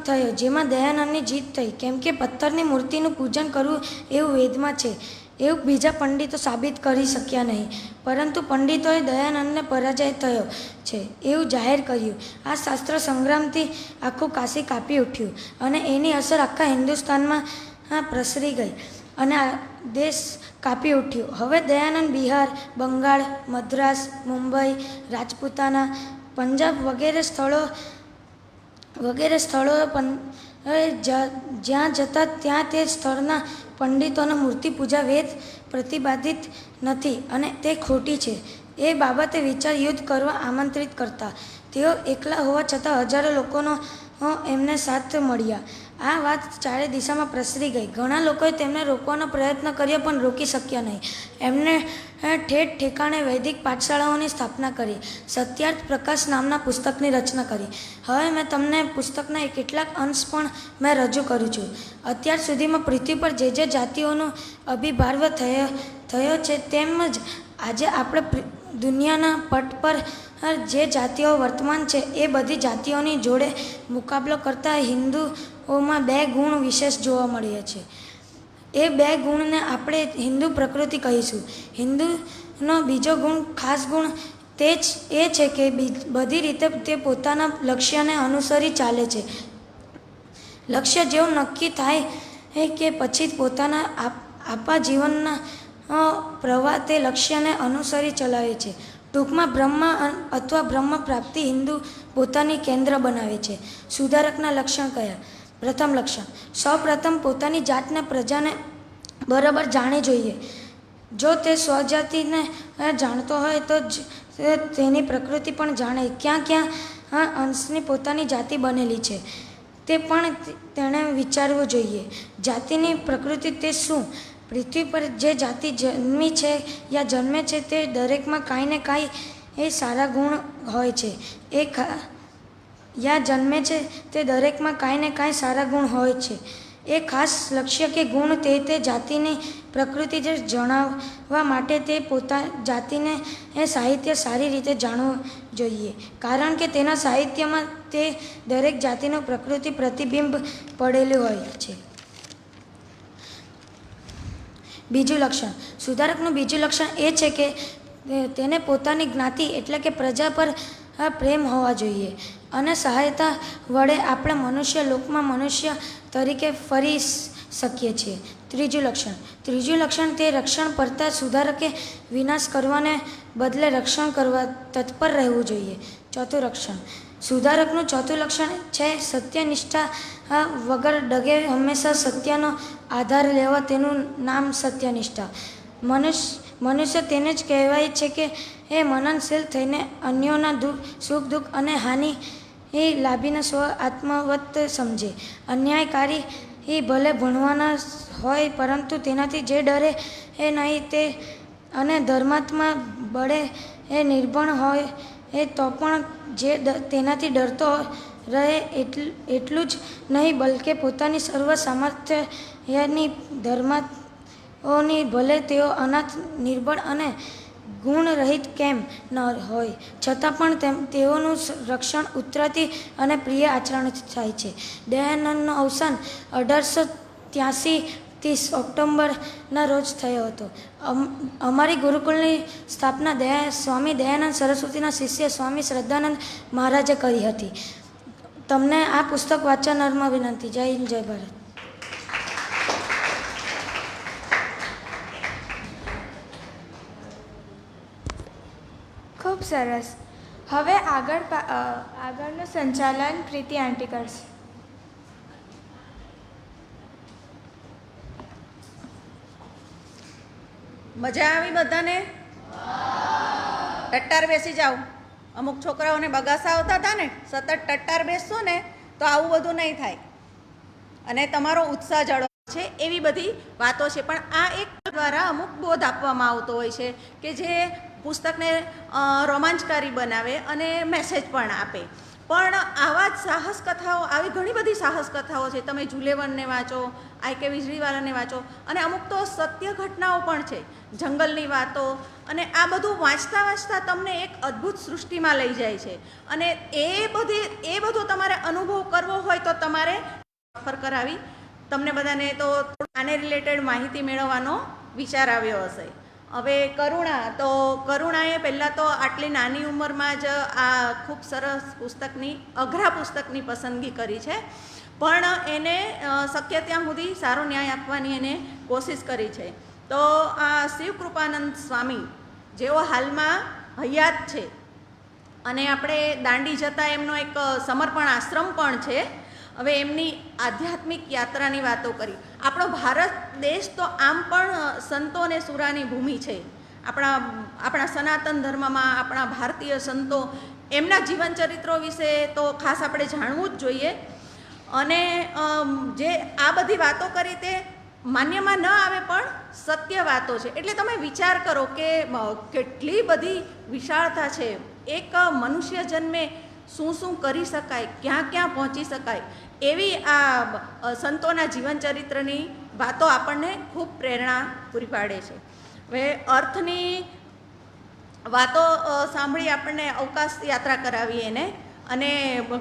થયો, જેમાં દયાનંદની જીત થઈ. કેમ કે પથ્થરની મૂર્તિનું પૂજન કરવું એવું વેદમાં છે એવું બીજા પંડિતો સાબિત કરી શક્યા નહીં, પરંતુ પંડિતોએ દયાનંદને પરાજય થયો છે એવું જાહેર કર્યું. આ શાસ્ત્ર સંગ્રામથી આખું કાશી કાપી ઉઠ્યું અને એની અસર આખા હિન્દુસ્તાનમાં પ્રસરી ગઈ અને આ દેશ કાપી ઉઠ્યો. હવે દયાનંદ બિહાર, બંગાળ, મદ્રાસ, મુંબઈ, રાજપૂતાના, પંજાબ વગેરે સ્થળો જ્યાં જતા ત્યાં તે સ્થળના પંડિતોને મૂર્તિ પૂજા વેદ પ્રતિપાદિત નથી અને તે ખોટી છે એ બાબતે વિચાર યુદ્ધ કરવા આમંત્રિત કરતા. તેઓ એકલા હોવા છતાં હજારો લોકોનો એમને સાથ મળ્યા. આ વાત ચારે દિશામાં પ્રસરી ગઈ. ઘણા લોકોએ તેમને રોકવાનો પ્રયત્ન કર્યો પણ રોકી શક્યા નહીં. એમને ઠેકાણે વૈદિક પાઠશાળાઓની સ્થાપના કરી. સત્યાર્થ પ્રકાશ નામના પુસ્તકની રચના કરી. હવે મેં તમને પુસ્તકના કેટલાક અંશ પણ મેં રજૂ કરું છું. અત્યાર સુધીમાં પૃથ્વી પર જે જાતિઓનો અભિભાવ થયો છે તેમજ આજે આપણે દુનિયાના પટ પર જે જાતિઓ વર્તમાન છે એ બધી જાતિઓની જોડે મુકાબલો કરતા હિન્દુઓમાં 2 ગુણ વિશેષ જોવા મળે છે. એ 2 ગુણને આપણે હિન્દુ પ્રકૃતિ કહીશું. હિન્દુનો બીજો ગુણ, ખાસ ગુણ તે જ એ છે કે બધી રીતે તે પોતાના લક્ષ્યને અનુસરી ચાલે છે. લક્ષ્ય જેવું નક્કી થાય કે પછી પોતાના આપા જીવનના પ્રવાહ તે લક્ષ્યને અનુસરી ચલાવે છે. ટૂંકમાં બ્રહ્મ અથવા બ્રહ્મ પ્રાપ્તિ હિન્દુ પોતાની કેન્દ્ર બનાવે છે. સુધારકના લક્ષણ કયા? પ્રથમ લક્ષણ, સૌપ્રથમ પોતાની જાતને પ્રજાને બરાબર જાણવી જોઈએ. જો તે સ્વજાતિને જાણતો હોય તો જ તેની પ્રકૃતિ પણ જાણે. ક્યાં અંશની પોતાની જાતિ બનેલી છે તે પણ તેણે વિચારવું જોઈએ. જાતિની પ્રકૃતિ તે શું? પૃથ્વી પર જે જાતિ જન્મી છે યા જન્મે છે તે દરેકમાં કાંઈ ને કાંઈ એ સારા ગુણ હોય છે. જન્મે છે તે દરેકમાં કાંઈ ને કાંઈ સારા ગુણ હોય છે. એ ખાસ લક્ષ્ય કે ગુણ તે જાતિની પ્રકૃતિ જે જણાવવા માટે તે જાતિને એ સાહિત્ય સારી રીતે જાણવું જોઈએ, કારણ કે તેના સાહિત્યમાં તે દરેક જાતિનું પ્રકૃતિ પ્રતિબિંબ પડેલું હોય છે. બીજું લક્ષણ, સુધારકનું બીજું લક્ષણ એ છે કે તેને પોતાની જ્ઞાતિ એટલે કે પ્રજા પર પ્રેમ હોવા જોઈએ અને સહાયતા વડે આપણે મનુષ્ય લોકમાં મનુષ્ય તરીકે ફરી શકીએ છીએ. ત્રીજું લક્ષણ તે રક્ષણ કરતા સુધારકે વિનાશ કરવાને બદલે રક્ષણ કરવા તત્પર રહેવું જોઈએ. ચોથું લક્ષણ, સુધારકનું ચોથું લક્ષણ છે સત્યનિષ્ઠા વગર ડગે હંમેશા સત્યનો આધાર લેવા. તેનું નામ સત્યનિષ્ઠા. મનુષ્ય તેને જ કહેવાય છે કે એ મનનશીલ થઈને અન્યોના સુખ દુઃખ અને હાનિ એ લાભીને સ્વ આત્મવત સમજે. અન્યાયકારી એ ભલે ભણવાના હોય પરંતુ તેનાથી જે ડરે એ નહીં તે અને ધર્માત્મા બળે એ નિર્ભણ હોય એ તો પણ જે તેનાથી ડરતો રહે એટલું જ નહીં બલકે પોતાની સર્વ સામર્થ્યની ધર્માઓની ભલે તેઓ અનાથ નિર્બળ અને ગુણરહિત કેમ ન હોય છતાં પણ તેઓનું રક્ષણ ઉત્તરાથી અને પ્રિય આચરણ થાય છે. દયાનંદનું અવસાન 1883 30 ઓક્ટોબરના રોજ થયો હતો. અમારી ગુરુકુળની સ્થાપના સ્વામી દયાનંદ સરસ્વતીના શિષ્ય સ્વામી શ્રદ્ધાનંદ મહારાજે કરી હતી. તમને આ પુસ્તક વાંચવા નમ્ર વિનંતી. જય હિન્દ, જય ભારત. સરસ. હવે આગળનું સંચાલન પ્રીતિ આંટી કરશે. મજા આવી બધાને? ટટ્ટાર બેસી જાઓ. અમુક છોકરાઓને બગાસા આવતા હતા ને, સતત ટટ્ટાર બેસશો ને તો આવું બધું નહીં થાય અને તમારો ઉત્સાહ જળવાય છે. એવી બધી વાતો છે. પણ આ એક દ્વારા અમુક બોધ આપવામાં આવતો હોય છે કે જે પુસ્તકને રોમાંચકારી બનાવે અને મેસેજ પણ આપે. પણ આવા જ સાહસ કથાઓ, આવી ઘણી બધી સાહસ કથાઓ છે. તમે જુલેવનને વાંચો, આઈ.કે. વીજળીવાલાને વાંચો, અને અમુક તો સત્ય ઘટનાઓ પણ છે, જંગલની વાતો, અને આ બધું વાંચતા વાંચતા તમને એક અદ્ભુત સૃષ્ટિમાં લઈ જાય છે. અને એ બધો તમારે અનુભવ કરવો હોય તો તમારે ઓફર કરાવી. તમને બધાને તો આને રિલેટેડ માહિતી મેળવવાનો વિચાર આવ્યો હશે. હવે કરુણાએ પહેલાં તો આટલી નાની ઉંમરમાં જ આ ખૂબ સરસ અઘરા પુસ્તકની પસંદગી કરી છે. પણ એને શક્ય ત્યાં સુધી સારો ન્યાય આપવાની એને કોશિશ કરી છે. તો આ શિવકૃપાનંદ સ્વામી જેઓ હાલમાં હયાત છે, અને આપણે દાંડી જતાં એમનો એક સમર્પણ આશ્રમ પણ છે. હવે એમની આધ્યાત્મિક યાત્રાની વાતો કરી. આપણો ભારત દેશ તો આમ પણ સંતો અને સુરાની ભૂમિ છે. આપણા સનાતન ધર્મમાં આપણા ભારતીય સંતો, એમના જીવન ચરિત્રો વિશે તો ખાસ આપણે જાણવું જ જોઈએ. અને જે આ બધી વાતો કરી તે માન્યમાં ન આવે પણ સત્ય વાતો છે. એટલે તમે વિચાર કરો કે કેટલી બધી વિશાળતા છે. એક મનુષ્ય જન્મે શું શું કરી શકાય, ક્યાં ક્યાં પહોંચી શકાય, એવી આ સંતોના જીવન ચરિત્રની વાતો આપણને ખૂબ પ્રેરણા પૂરી પાડે છે. હવે અર્થની વાતો સાંભળી આપણને અવકાશ યાત્રા કરાવી એને, અને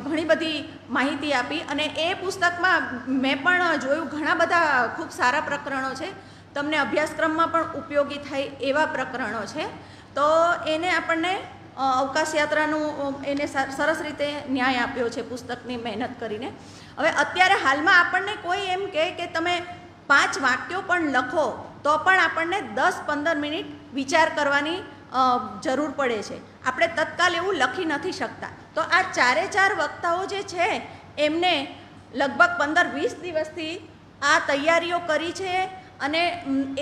ઘણી બધી માહિતી આપી. અને એ પુસ્તકમાં મેં પણ જોયું ઘણા બધા ખૂબ સારા પ્રકરણો છે, તમને અભ્યાસક્રમમાં પણ ઉપયોગી થાય એવા પ્રકરણો છે. તો એને આપણને અવકાશ યાત્રાનું એને સરસ રીતે ન્યાય આપ્યો છે પુસ્તકની મહેનત કરીને. હવે અત્યારે હાલમાં આપણને કોઈ એમ કહે કે તમે 5 વાક્યો પણ લખો તો પણ આપણને 10-15 મિનિટ વિચાર કરવાની જરૂર પડે છે. આપણે તત્કાલ એવું લખી નથી શકતા. તો આ 4 વક્તાઓ જે છે એમને લગભગ 15-20 દિવસથી આ તૈયારીઓ કરી છે, અને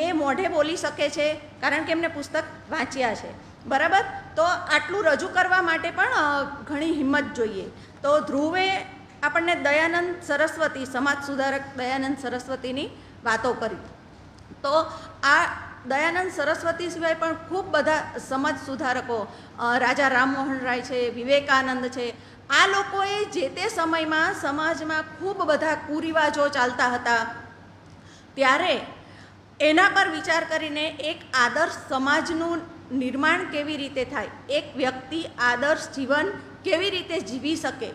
એ મોઢે બોલી શકે છે કારણ કે એમને પુસ્તક વાંચ્યા છે. બરાબર? તો આટલું રજૂ કરવા માટે પણ ઘણી હિંમત જોઈએ. તો ધ્રુવે આપણને દયાનંદ સરસ્વતી, સમાજ સુધારક દયાનંદ સરસ્વતીની વાતો કરી. તો આ દયાનંદ સરસ્વતી સિવાય પણ ખૂબ બધા સમાજ સુધારકો, રાજા રામમોહન રાય છે, વિવેકાનંદ છે. આ લોકોએ જે તે સમયમાં સમાજમાં ખૂબ બધા કુરિવાજો ચાલતા હતા, ત્યારે એના પર વિચાર કરીને એક આદર્શ સમાજનું નિર્માણ કેવી રીતે થાય, એક વ્યક્તિ આદર્શ જીવન કેવી રીતે જીવી શકે,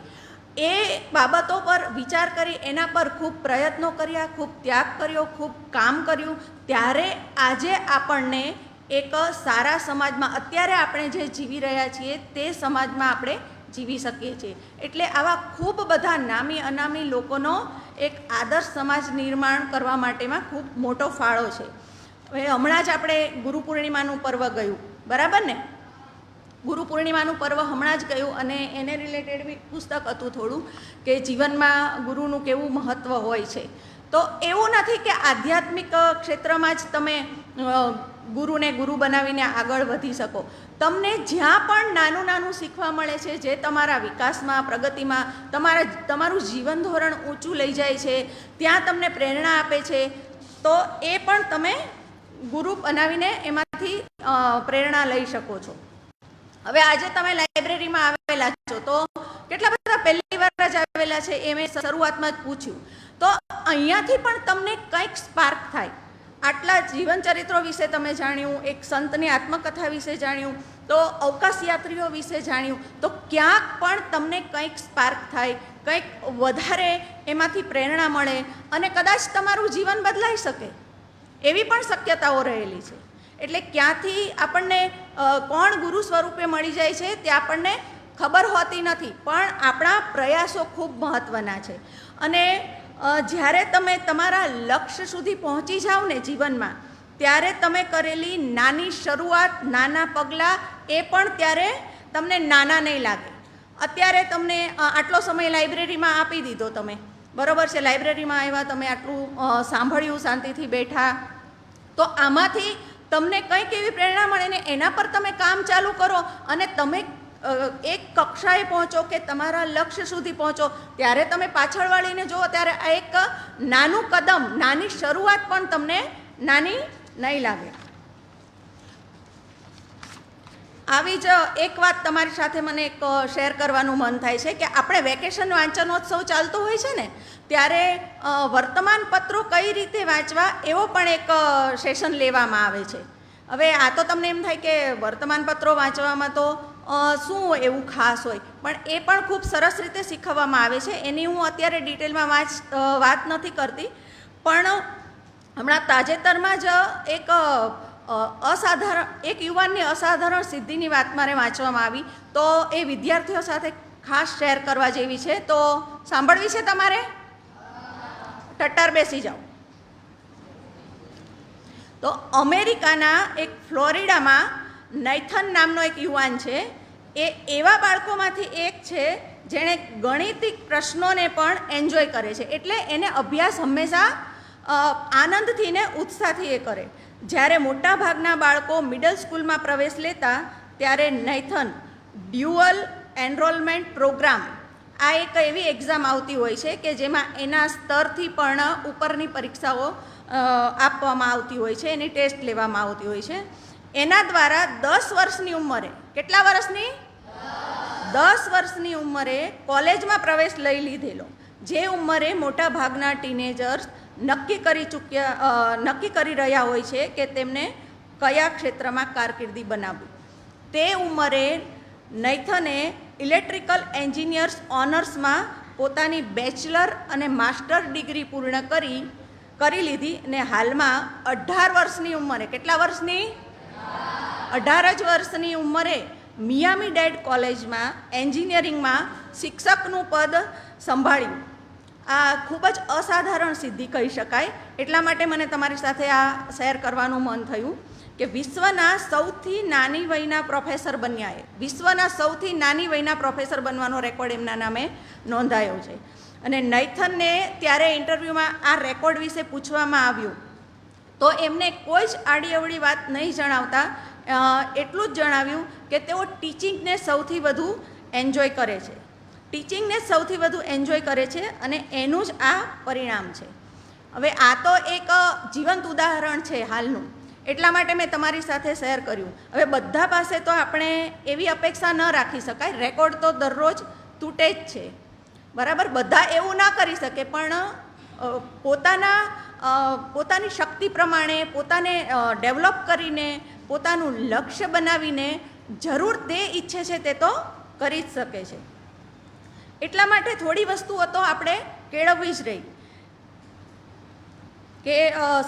એ બાબતો પર વિચાર કરી એના પર ખૂબ પ્રયત્નો કર્યા, ખૂબ ત્યાગ કર્યો, ખૂબ કામ કર્યું. ત્યારે આજે આપણને એક સારા સમાજમાં, અત્યારે આપણે જે જીવી રહ્યા છીએ તે સમાજમાં આપણે જીવી શકીએ છીએ. એટલે આવા ખૂબ બધા નામી અનામી લોકોનો એક આદર્શ સમાજ નિર્માણ કરવા માટેમાં ખૂબ મોટો ફાળો છે. હવે હમણાં જ આપણે ગુરુ પૂર્ણિમાનું પર્વ ગયું, બરાબર ને? ગુરુ પૂર્ણિમાનું પર્વ હમણાં જ ગયું, અને એને રિલેટેડ બી પુસ્તક હતું થોડું, કે જીવનમાં ગુરુનું કેવું મહત્ત્વ હોય છે. તો એવું નથી કે આધ્યાત્મિક ક્ષેત્રમાં જ તમે ગુરુને ગુરુ બનાવીને આગળ વધી શકો. તમને જ્યાં પણ નાનું નાનું શીખવા મળે છે, જે તમારા વિકાસમાં, પ્રગતિમાં, તમારું જીવન ધોરણ ઊંચું લઈ જાય છે, ત્યાં તમને પ્રેરણા આપે છે, તો એ પણ તમે ગુરુ બનાવીને એમાંથી પ્રેરણા લઈ શકો છો. હવે આજે તમે લાઇબ્રેરીમાં આવેલા છો, તો કેટલા બધા પહેલી વાર જ આવેલા છે એ મેં શરૂઆતમાં જ પૂછ્યું. તો અહીંયાથી પણ તમને કંઈક સ્પાર્ક થાય. આટલા જીવન ચરિત્રો વિશે તમે જાણ્યું, એક સંતની આત્મકથા વિશે જાણ્યું, તો અવકાશ યાત્રીઓ વિશે જાણ્યું, તો ક્યાંક પણ તમને કંઈક સ્પાર્ક થાય, કંઈક વધારે એમાંથી પ્રેરણા મળે, અને કદાચ તમારું જીવન બદલાઈ શકે એવી પણ શક્યતાઓ રહેલી છે. એટલે ક્યાંથી આપણને કોણ ગુરુ સ્વરૂપે મળી જાય છે તે આપણને ખબર હોતી નથી, પણ આપણા પ્રયાસો ખૂબ મહત્ત્વના છે. અને જ્યારે તમે તમારા લક્ષ્ય સુધી પહોંચી જાઓ ને જીવનમાં, ત્યારે તમે કરેલી નાની શરૂઆત, નાના પગલાં, એ પણ ત્યારે તમને નાના નહીં લાગે. અત્યારે તમને આટલો સમય લાઇબ્રેરીમાં આપી દીધો તમે, બરાબર છે, લાઇબ્રેરીમાં આવ્યા, તમે આટલું સાંભળ્યું, શાંતિથી બેઠા, તો આમાંથી તમને કંઈક એવી પ્રેરણા મળે ને એના પર તમે કામ ચાલુ કરો અને તમે એક કક્ષાએ પહોંચો કે તમારા લક્ષ્ય સુધી પહોંચો, ત્યારે તમે પાછળ વાળીને જુઓ ત્યારે આ એક નાનું કદમ, નાની શરૂઆત પણ તમને નાની નહીં લાગે. આવી જ એક વાત તમારી સાથે મને એક શેર કરવાનું મન થાય છે કે આપણે વેકેશન વાંચનોત્સવ ચાલતો હોય છે ને ત્યારે વર્તમાન પત્રો કઈ રીતે વાંચવા એવો પણ એક સેશન લેવામાં આવે છે. હવે આ તો તમને એમ થાય કે વર્તમાન પત્રો વાંચવામાં તો શું એવું ખાસ હોય, પણ એ પણ ખૂબ સરસ રીતે શીખવવામાં આવે છે. એની હું અત્યારે ડિટેલમાં વાત નથી કરતી, પણ હમણાં તાજેતરમાં જ એક યુવાનની અસાધારણ સિદ્ધિની વાત મારે વાંચવામાં આવી, તો એ વિદ્યાર્થીઓ સાથે ખાસ શેર કરવા જેવી છે. તો સાંભળવી છે તમારે? ટટ્ટાર બેસી જાઓ. તો અમેરિકાના એક ફ્લોરિડામાં નૈથન નામનો એક યુવાન છે. એ એવા બાળકોમાંથી એક છે જેણે ગણિતિક પ્રશ્નોને પણ એન્જોય કરે છે, એટલે એને અભ્યાસ હંમેશા આનંદથી ને ઉત્સાહથી એ કરે. જ્યારે મોટાભાગના બાળકો મિડલ સ્કૂલમાં પ્રવેશ લેતા ત્યારે નૈથન ડ્યુઅલ એનરોલમેન્ટ પ્રોગ્રામ, આ એક એવી એક્ઝામ આવતી હોય છે કે જેમાં એના સ્તરથી પણ ઉપરની પરીક્ષાઓ આપવામાં આવતી હોય છે, એની ટેસ્ટ લેવામાં આવતી હોય છે. એના દ્વારા 10 વર્ષની ઉંમરે, કેટલા વર્ષની? 10 વર્ષની ઉંમરે કોલેજમાં પ્રવેશ લઈ લીધેલો, જે ઉંમરે મોટાભાગના ટીનેજર્સ નક્કી કરી રહ્યા હોય છે કે તેમને કયા ક્ષેત્રમાં કારકિર્દી બનાવવી. તે ઉંમરે નૈથને ઇલેક્ટ્રિકલ એન્જિનિયર્સ ઓનર્સમાં પોતાની બેચલર અને માસ્ટર ડિગ્રી પૂર્ણ કરી લીધી અને હાલમાં 18 વર્ષની ઉંમરે, કેટલા વર્ષની? 18 જ વર્ષની ઉંમરે મિયામી ડેડ કોલેજમાં એન્જિનિયરિંગમાં શિક્ષકનું પદ સંભાળ્યું. આ ખૂબ જ અસાધારણ સિદ્ધિ કહી શકાય. એટલા માટે મને તમારી સાથે આ શેર કરવાનું મન થયું કે વિશ્વના સૌથી નાની વયના પ્રોફેસર બન્યા, વિશ્વના સૌથી નાની વયના પ્રોફેસર બનવાનો રેકોર્ડ એમના નામે નોંધાયો છે. અને નૈથનને ત્યારે ઇન્ટરવ્યૂમાં આ રેકોર્ડ વિશે પૂછવામાં આવ્યું તો એમને કોઈ જ આડીઅવળી વાત નહીં જણાવતા એટલું જ જણાવ્યું કે તેઓ ટીચિંગને સૌથી વધુ એન્જોય કરે છે, ટીચિંગને સૌથી વધુ એન્જોય કરે છે અને એનું જ આ પરિણામ છે. હવે આ તો એક જીવંત ઉદાહરણ છે હાલનું, એટલા માટે મેં તમારી સાથે શેર કર્યું. હવે બધા પાસે તો આપણે એવી અપેક્ષા ન રાખી શકાય, રેકોર્ડ તો દરરોજ તૂટે જ છે, બરાબર? બધા એવું ના કરી શકે, પણ પોતાની શક્તિ પ્રમાણે પોતાને ડેવલપ કરીને પોતાનું લક્ષ્ય બનાવીને જરૂર તે ઈચ્છે છે તે તો કરી જ શકે છે. એટલા માટે થોડી વસ્તુઓ તો આપણે કેળવવી જ રહી કે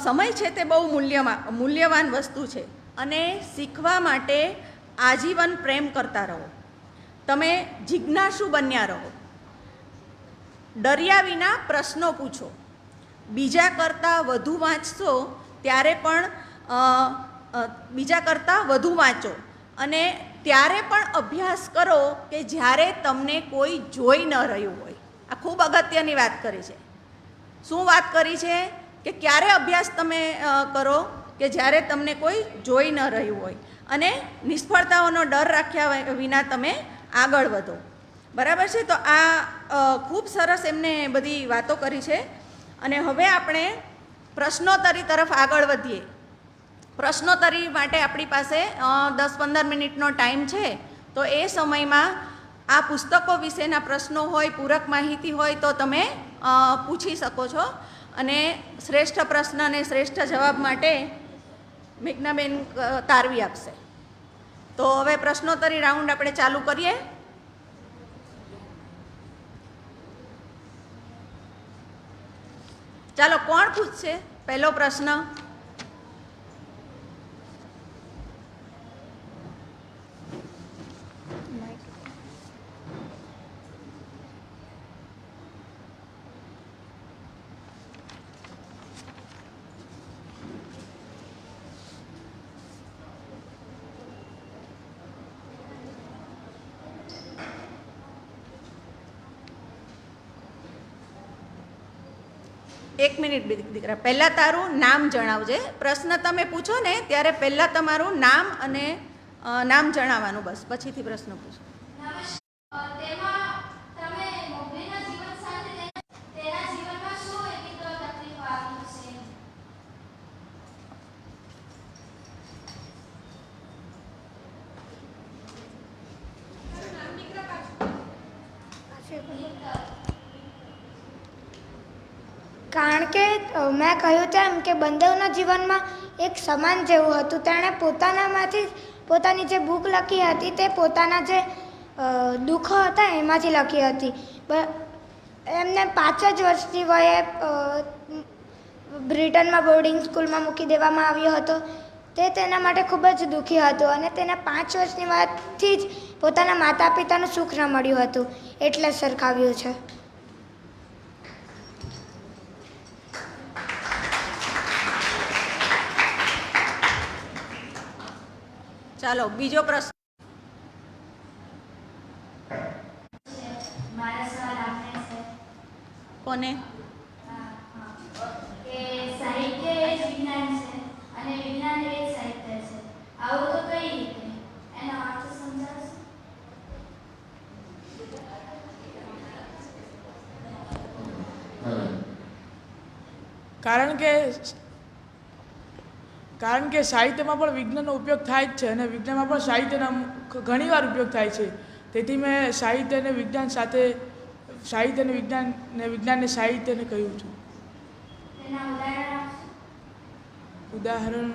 સમય છે તે બહુ મૂલ્યવાન વસ્તુ છે અને શીખવા માટે આજીવન પ્રેમ કરતા રહો. તમે જિજ્ઞાસુ બન્યા રહો, ડર્યા વિના પ્રશ્નો પૂછો, બીજા કરતાં વધુ વાંચશો ત્યારે પણ બીજા કરતાં વધુ વાંચો અને ત્યારે પણ અભ્યાસ કરો કે જ્યારે તમને કોઈ જોઈ ન રહ્યું હોય. આ ખૂબ અગત્યની વાત કરી છે. શું વાત કરી છે? કે ક્યારે અભ્યાસ તમે કરો કે જ્યારે તમને કોઈ જોઈ ન રહ્યું હોય અને નિષ્ફળતાઓનો ડર રાખ્યા વિના તમે આગળ વધો, બરાબર છે? તો આ ખૂબ સરસ એમને બધી વાતો કરી છે. અને હવે આપણે પ્રશ્નોત્તરી તરફ આગળ વધીએ. પ્રશ્નોત્તરી માટે આપણી પાસે 10-15 મિનિટનો ટાઈમ છે, તો એ સમયમાં આ પુસ્તકો વિશેના પ્રશ્નો હોય, પૂરક માહિતી હોય તો તમે પૂછી શકો છો. અને શ્રેષ્ઠ પ્રશ્ન અને શ્રેષ્ઠ જવાબ માટે મેઘનાબેન તારવી આપશે. તો હવે પ્રશ્નોત્તરી રાઉન્ડ આપણે ચાલુ કરીએ. ચાલો, કોણ પૂછશે પહેલો પ્રશ્ન? એક મિનિટ દીકરા, પહેલાં તારું નામ જણાવજે. પ્રશ્ન તમે પૂછો ને ત્યારે પહેલાં તમારું નામ અને નામ જણાવવાનું, બસ પછીથી પ્રશ્ન પૂછો. કારણ કે મેં કહ્યું તેમ કે બંનેના જીવનમાં એક સમાન જેવું હતું. તેણે પોતાની જે બુક લખી હતી તે પોતાના જે દુઃખો હતા એમાંથી લખી હતી. એમને 5 જ વર્ષની વયે બ્રિટનમાં બોર્ડિંગ સ્કૂલમાં મૂકી દેવામાં આવ્યો હતો. તે તેના માટે ખૂબ જ દુઃખી હતો અને તેને 5 વર્ષની વાતથી જ પોતાના માતા પિતાનું સુખ ન મળ્યું હતું, એટલે સરખાવ્યું છે. ચાલો બીજો પ્રશ્ન. મારા સવાલ આપને છે કોને? કે સાહિત્ય એ જ વિજ્ઞાન છે અને વિજ્ઞાન એ જ સાહિત્ય છે. આવું તો કઈ રીતે? એનો અર્થ સમજાવશો? કારણ કે સાહિત્યમાં પણ વિજ્ઞાનનો ઉપયોગ થાય જ છે અને વિજ્ઞાનમાં પણ સાહિત્યનો ઘણીવાર ઉપયોગ થાય છે. તેથી મેં સાહિત્ય અને વિજ્ઞાન સાથે વિજ્ઞાનને સાહિત્યને કહ્યું છું. તેના ઉદાહરણ આપશો? ઉદાહરણ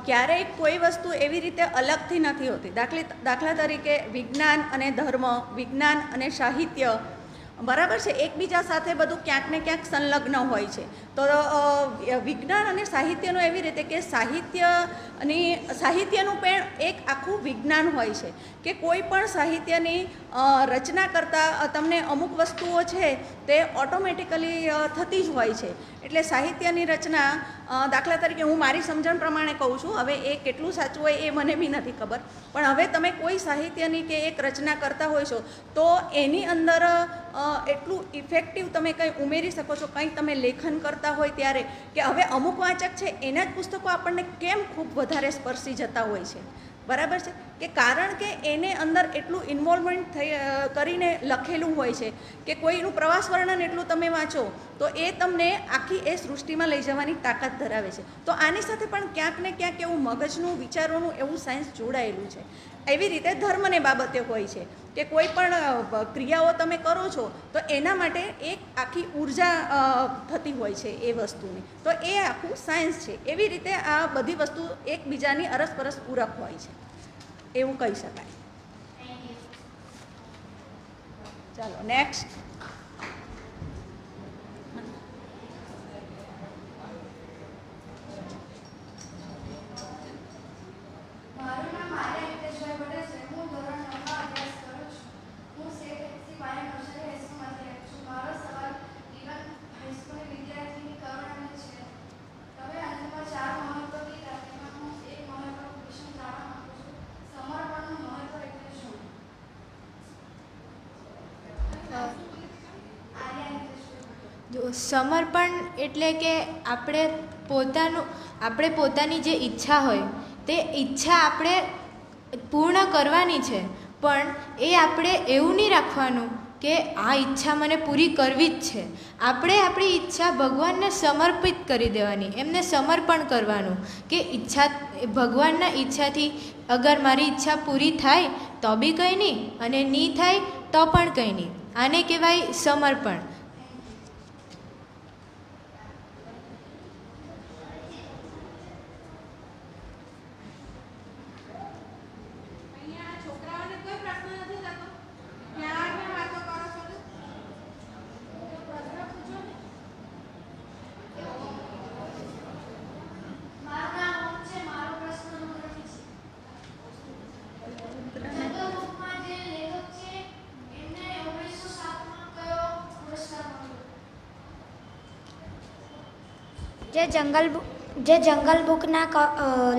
ક્યારેય કોઈ વસ્તુ એવી રીતે અલગથી નથી હોતી. દાખલા તરીકે વિજ્ઞાન અને ધર્મ, વિજ્ઞાન અને સાહિત્ય, બરાબર છે, એકબીજા સાથે બધું ક્યાંક ને ક્યાંક સંલગ્ન હોય છે. તો વિજ્ઞાન અને સાહિત્યનું એવી રીતે કે સાહિત્યનું પણ એક આખું વિજ્ઞાન હોય છે કે કોઈ પણ સાહિત્યની રચના કરતાં તમને અમુક વસ્તુઓ છે તે ઓટોમેટિકલી થતી જ હોય છે. એટલે સાહિત્યની રચના, દાખલા તરીકે હું મારી સમજણ પ્રમાણે કહું છું, હવે એ કેટલું સાચું હોય એ મને બી નથી ખબર, પણ હવે તમે કોઈ સાહિત્યની કે એક રચના કરતા હોય છો તો એની અંદર એટલું ઇફેક્ટિવ તમે કંઈ ઉમેરી શકો છો, કંઈ તમે લેખન કરતા હોય ત્યારે, કે હવે અમુક વાચક છે એના જ પુસ્તકો આપણને કેમ ખૂબ વધારે સ્પર્શી જતા હોય છે, બરાબર છે, કે કારણ કે એને અંદર એટલું ઇન્વોલ્વમેન્ટ કરીને લખેલું હોય છે કે કોઈનું પ્રવાસ વર્ણન એટલું તમે વાંચો તો એ તમને આખી એ સૃષ્ટિમાં લઈ જવાની તાકાત ધરાવે છે. તો આની સાથે પણ ક્યાંક ને ક્યાંક એવું મગજનું, વિચારોનું એવું સાયન્સ જોડાયેલું છે. એવી રીતે ધર્મને બાબતે હોય છે કે કોઈ પણ ક્રિયાઓ તમે કરો છો તો એના માટે એક આખી ઉર્જા થતી હોય છે એ વસ્તુની, તો એ આખું સાયન્સ છે. એવી રીતે આ બધી વસ્તુ એકબીજાની અરસપરસ પૂરક હોય છે એવું કહી શકાય. ચાલો નેક્સ્ટ. મારું નામ આર્યા હિતેશભાઈ પટેલ છે. હું ધોરણ 9માં અભ્યાસ કરું છું. હું સેક્સી પાયલ નર્સરી હાઈસ્કૂલમાંથી આવું છું. મારો સવાલ ઇવન હાઈસ્કૂલની વિદ્યાર્થીની કરુણાને છે. તમે અંતમાં 4 મહત્વ કીધા, તેમાં હું એક મહત્વ વિશે જાણવા માંગુ છું. સમર્પણનું મહત્વ એટલે શું? આર્યા હિતેશભાઈ. જો સમર્પણ એટલે કે આપણે પોતાની જે ઈચ્છા હોય તે ઈચ્છા આપણે પૂર્ણ કરવાની છે, પણ એ આપણે એવું નહીં રાખવાનું કે આ ઈચ્છા મને પૂરી કરવી જ છે. આપણે આપણી ઈચ્છા ભગવાનને સમર્પિત કરી દેવાની, એમને સમર્પણ કરવાનું કે ભગવાનના ઈચ્છાથી અગર મારી ઈચ્છા પૂરી થાય તો બી કંઈ નહીં અને નહીં થાય તો પણ કંઈ નહીં. આને કહેવાય સમર્પણ. મારું નામ ઓમ છે. મારો જે જંગલ બુકના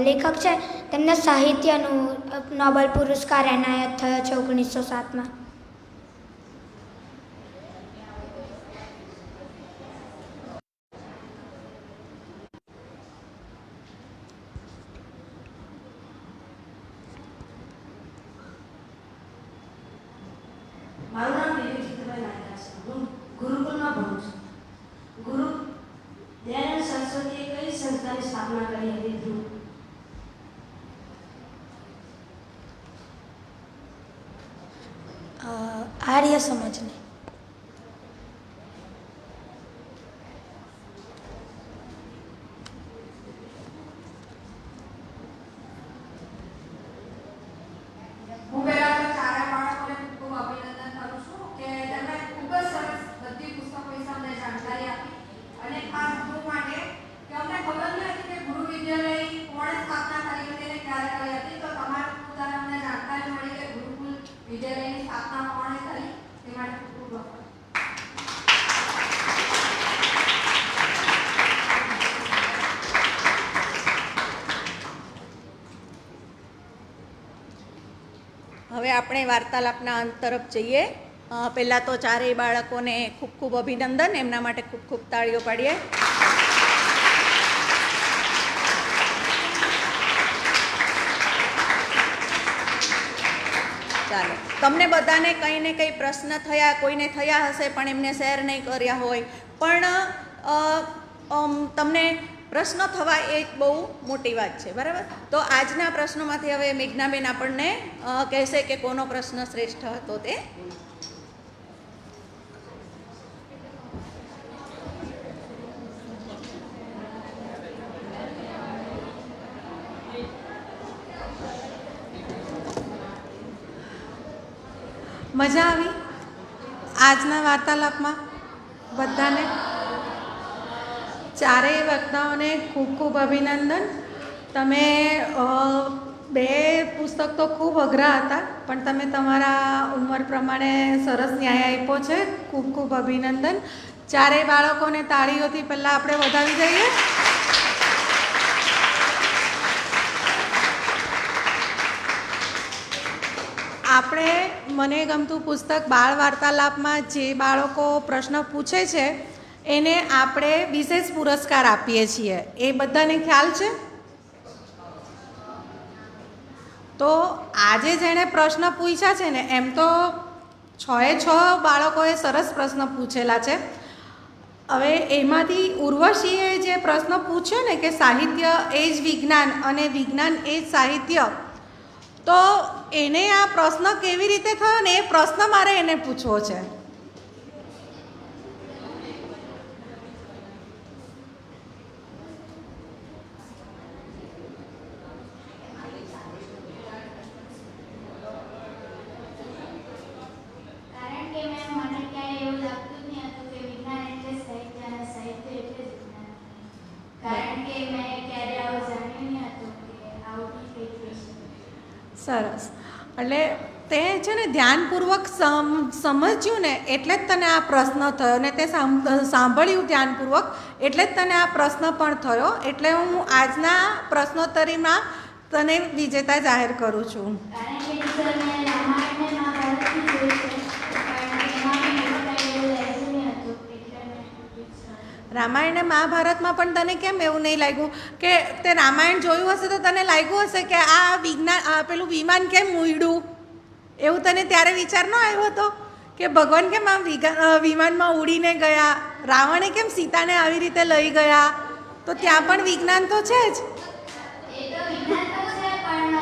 લેખક છે તેમને સાહિત્યનું નોબેલ પુરસ્કાર એનાયત થયો છે 1907માં. મારું નામ દેવી ચિત્રભાઈ નાયકા છે. હું ગુરુકુળમાં ભણું છું. ગુરુ દયાનંદ સરસ્વતીએ કઈ સંસ્થાની સ્થાપના કરી હતી? ધ્રુવ. આર્ય સમાજની. હું પહેલા તો ચારે બાળકોને ખૂબ અભિનંદન કરું છું કે તેમણે ખૂબ જ સરસ બધી પુસ્તકો વિશે અમને જાણકારી આપી અને ખાસ ધ્રુવ માટે કે અમને ખબર ન હતી કે ગુરુ વિદ્યાલય કોણે સ્થાપના કરી હતી અને ક્યારે કરી હતી. તો તમારા દ્વારા અમને જાણકારી મળી કે ગુરુકુળ વિદ્યાલયની સ્થાપના કોણે કરી તે માટે ખૂબ ખૂબ આભાર. હવે આપણે વાર્તાલાપના અંત તરફ જઈએ. પહેલાં તો ચારેય બાળકોને ખૂબ ખૂબ અભિનંદન, એમના માટે ખૂબ ખૂબ તાળીઓ પાડીએ. ચાલો, તમને બધાને કંઈ ને કંઈ પ્રશ્ન થયા, કોઈને થયા હશે પણ એમને શેર નહીં કર્યા હોય, પણ તમને પ્રશ્નો થવા એ એક બહુ મોટી વાત છે, બરાબર? તો આજના પ્રશ્નોમાંથી હવે મેઘનાબેન આપણને કહેશે કે કોનો પ્રશ્ન શ્રેષ્ઠ હતો તે. મજા આવી આજના વાર્તાલાપમાં બધાને? ચારેય વક્તાઓને ખૂબ ખૂબ અભિનંદન. તમે બે પુસ્તક તો ખૂબ અઘરા હતા પણ તમે તમારા ઉંમર પ્રમાણે સરસ ન્યાય આપ્યો છે. ખૂબ ખૂબ અભિનંદન. ચારેય બાળકોને તાળીઓથી પહેલાં આપણે વધાવી દઈએ. આપણે મને ગમતું પુસ્તક બાળ વાર્તાલાપમાં જે બાળકો પ્રશ્ન પૂછે છે એને આપણે વિશેષ પુરસ્કાર આપીએ છીએ, એ બધાને ખ્યાલ છે? તો આજે જેણે પ્રશ્ન પૂછ્યા છે ને, એમ તો 6 બાળકોએ સરસ પ્રશ્ન પૂછેલા છે. હવે એમાંથી ઉર્વશીએ જે પ્રશ્ન પૂછ્યો ને કે સાહિત્ય એ જ વિજ્ઞાન અને વિજ્ઞાન એ જ સાહિત્ય, તો એને આ પ્રશ્ન કેવી રીતે થયો ને એ પ્રશ્ન મારે એને પૂછવો છે. કારણ કે મેં મને ક્યાંય એવું લાગતું જ નહીં હતું કે વિજ્ઞાન એટલે સાહિત્ય અને સાહિત્ય એટલે જ વિજ્ઞાન. કારણ કે મેં ક્યારે આવું જાણ્યું નહીં હતું કે આવું કંઈક થઈ શકે. સરસ. એટલે તે છે ને ધ્યાનપૂર્વક સમજ્યું ને એટલે જ તને આ પ્રશ્ન થયો, ને તે સાંભળ્યું ધ્યાનપૂર્વક એટલે જ તને આ પ્રશ્ન પણ થયો. એટલે હું આજના પ્રશ્નોત્તરીમાં તને વિજેતા જાહેર કરું છું. કારણ કે ટીચર મેં રામાયણને મહાભારતથી જોઈ છે પણ એમાં મને એવું કંઈ એવું લાગ્યું નહીં હતું એટલે મેં પૂછ્યું. રામાયણ ને મહાભારતમાં પણ તને કેમ એવું નહીં લાગ્યું કે તે રામાયણ જોયું હશે તો તને લાગ્યું હશે કે આ વિજ્ઞાન પેલું વિમાન કેમ ઉડ્યું? એવું તને ત્યારે વિચાર ન આવ્યો હતો કે ભગવાન કેમ આમ વિમાનમાં ઉડીને ગયા? રાવણે કેમ સીતાને આવી રીતે લઈ ગયા? તો ત્યાં પણ વિજ્ઞાન તો છે જ. એ તો વિજ્ઞાન તો છે પણ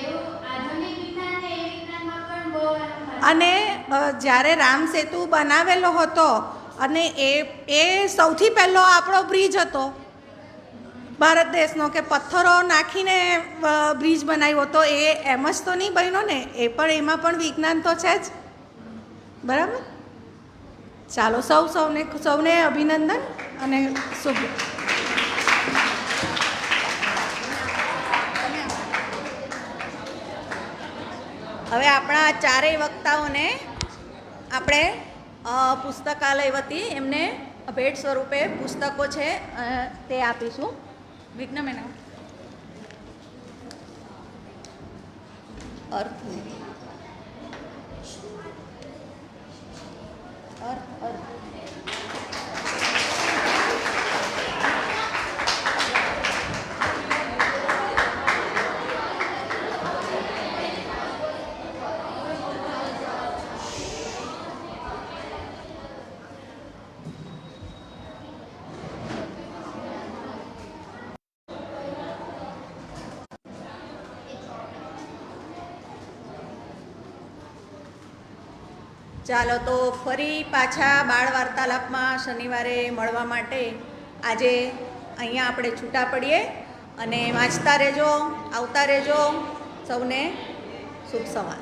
એવું આધુનિક વિજ્ઞાન ને એ વિજ્ઞાનમાં પણ બહુ એમ અને જ્યારે રામ સેતુ બનાવેલો હતો અને એ સૌથી પહેલો આપણો બ્રિજ હતો ભારત દેશનો, કે પથ્થરો નાખીને બ્રિજ બનાવ્યો હતો, એ એમ જ તો નહીં બન્યો ને, એ પણ એમાં પણ વિજ્ઞાન તો છે જ, બરાબર? ચાલો, સૌને અભિનંદન અને શુભ. હવે આપણા ચારેય વક્તાઓને આપણે પુસ્તકાલય વતી એમને ભેટ સ્વરૂપે પુસ્તકો છે તે આપીશું. વિઘ્ન મેના અર્થ ચાલો તો ફરી પાછા બાળ વાર્તાલાપમાં શનિવારે મળવા માટે આજે અહીંયા આપણે છૂટા પડીએ અને વાંચતા રહેજો, આવતા રહેજો. સૌને શુભ સવાર.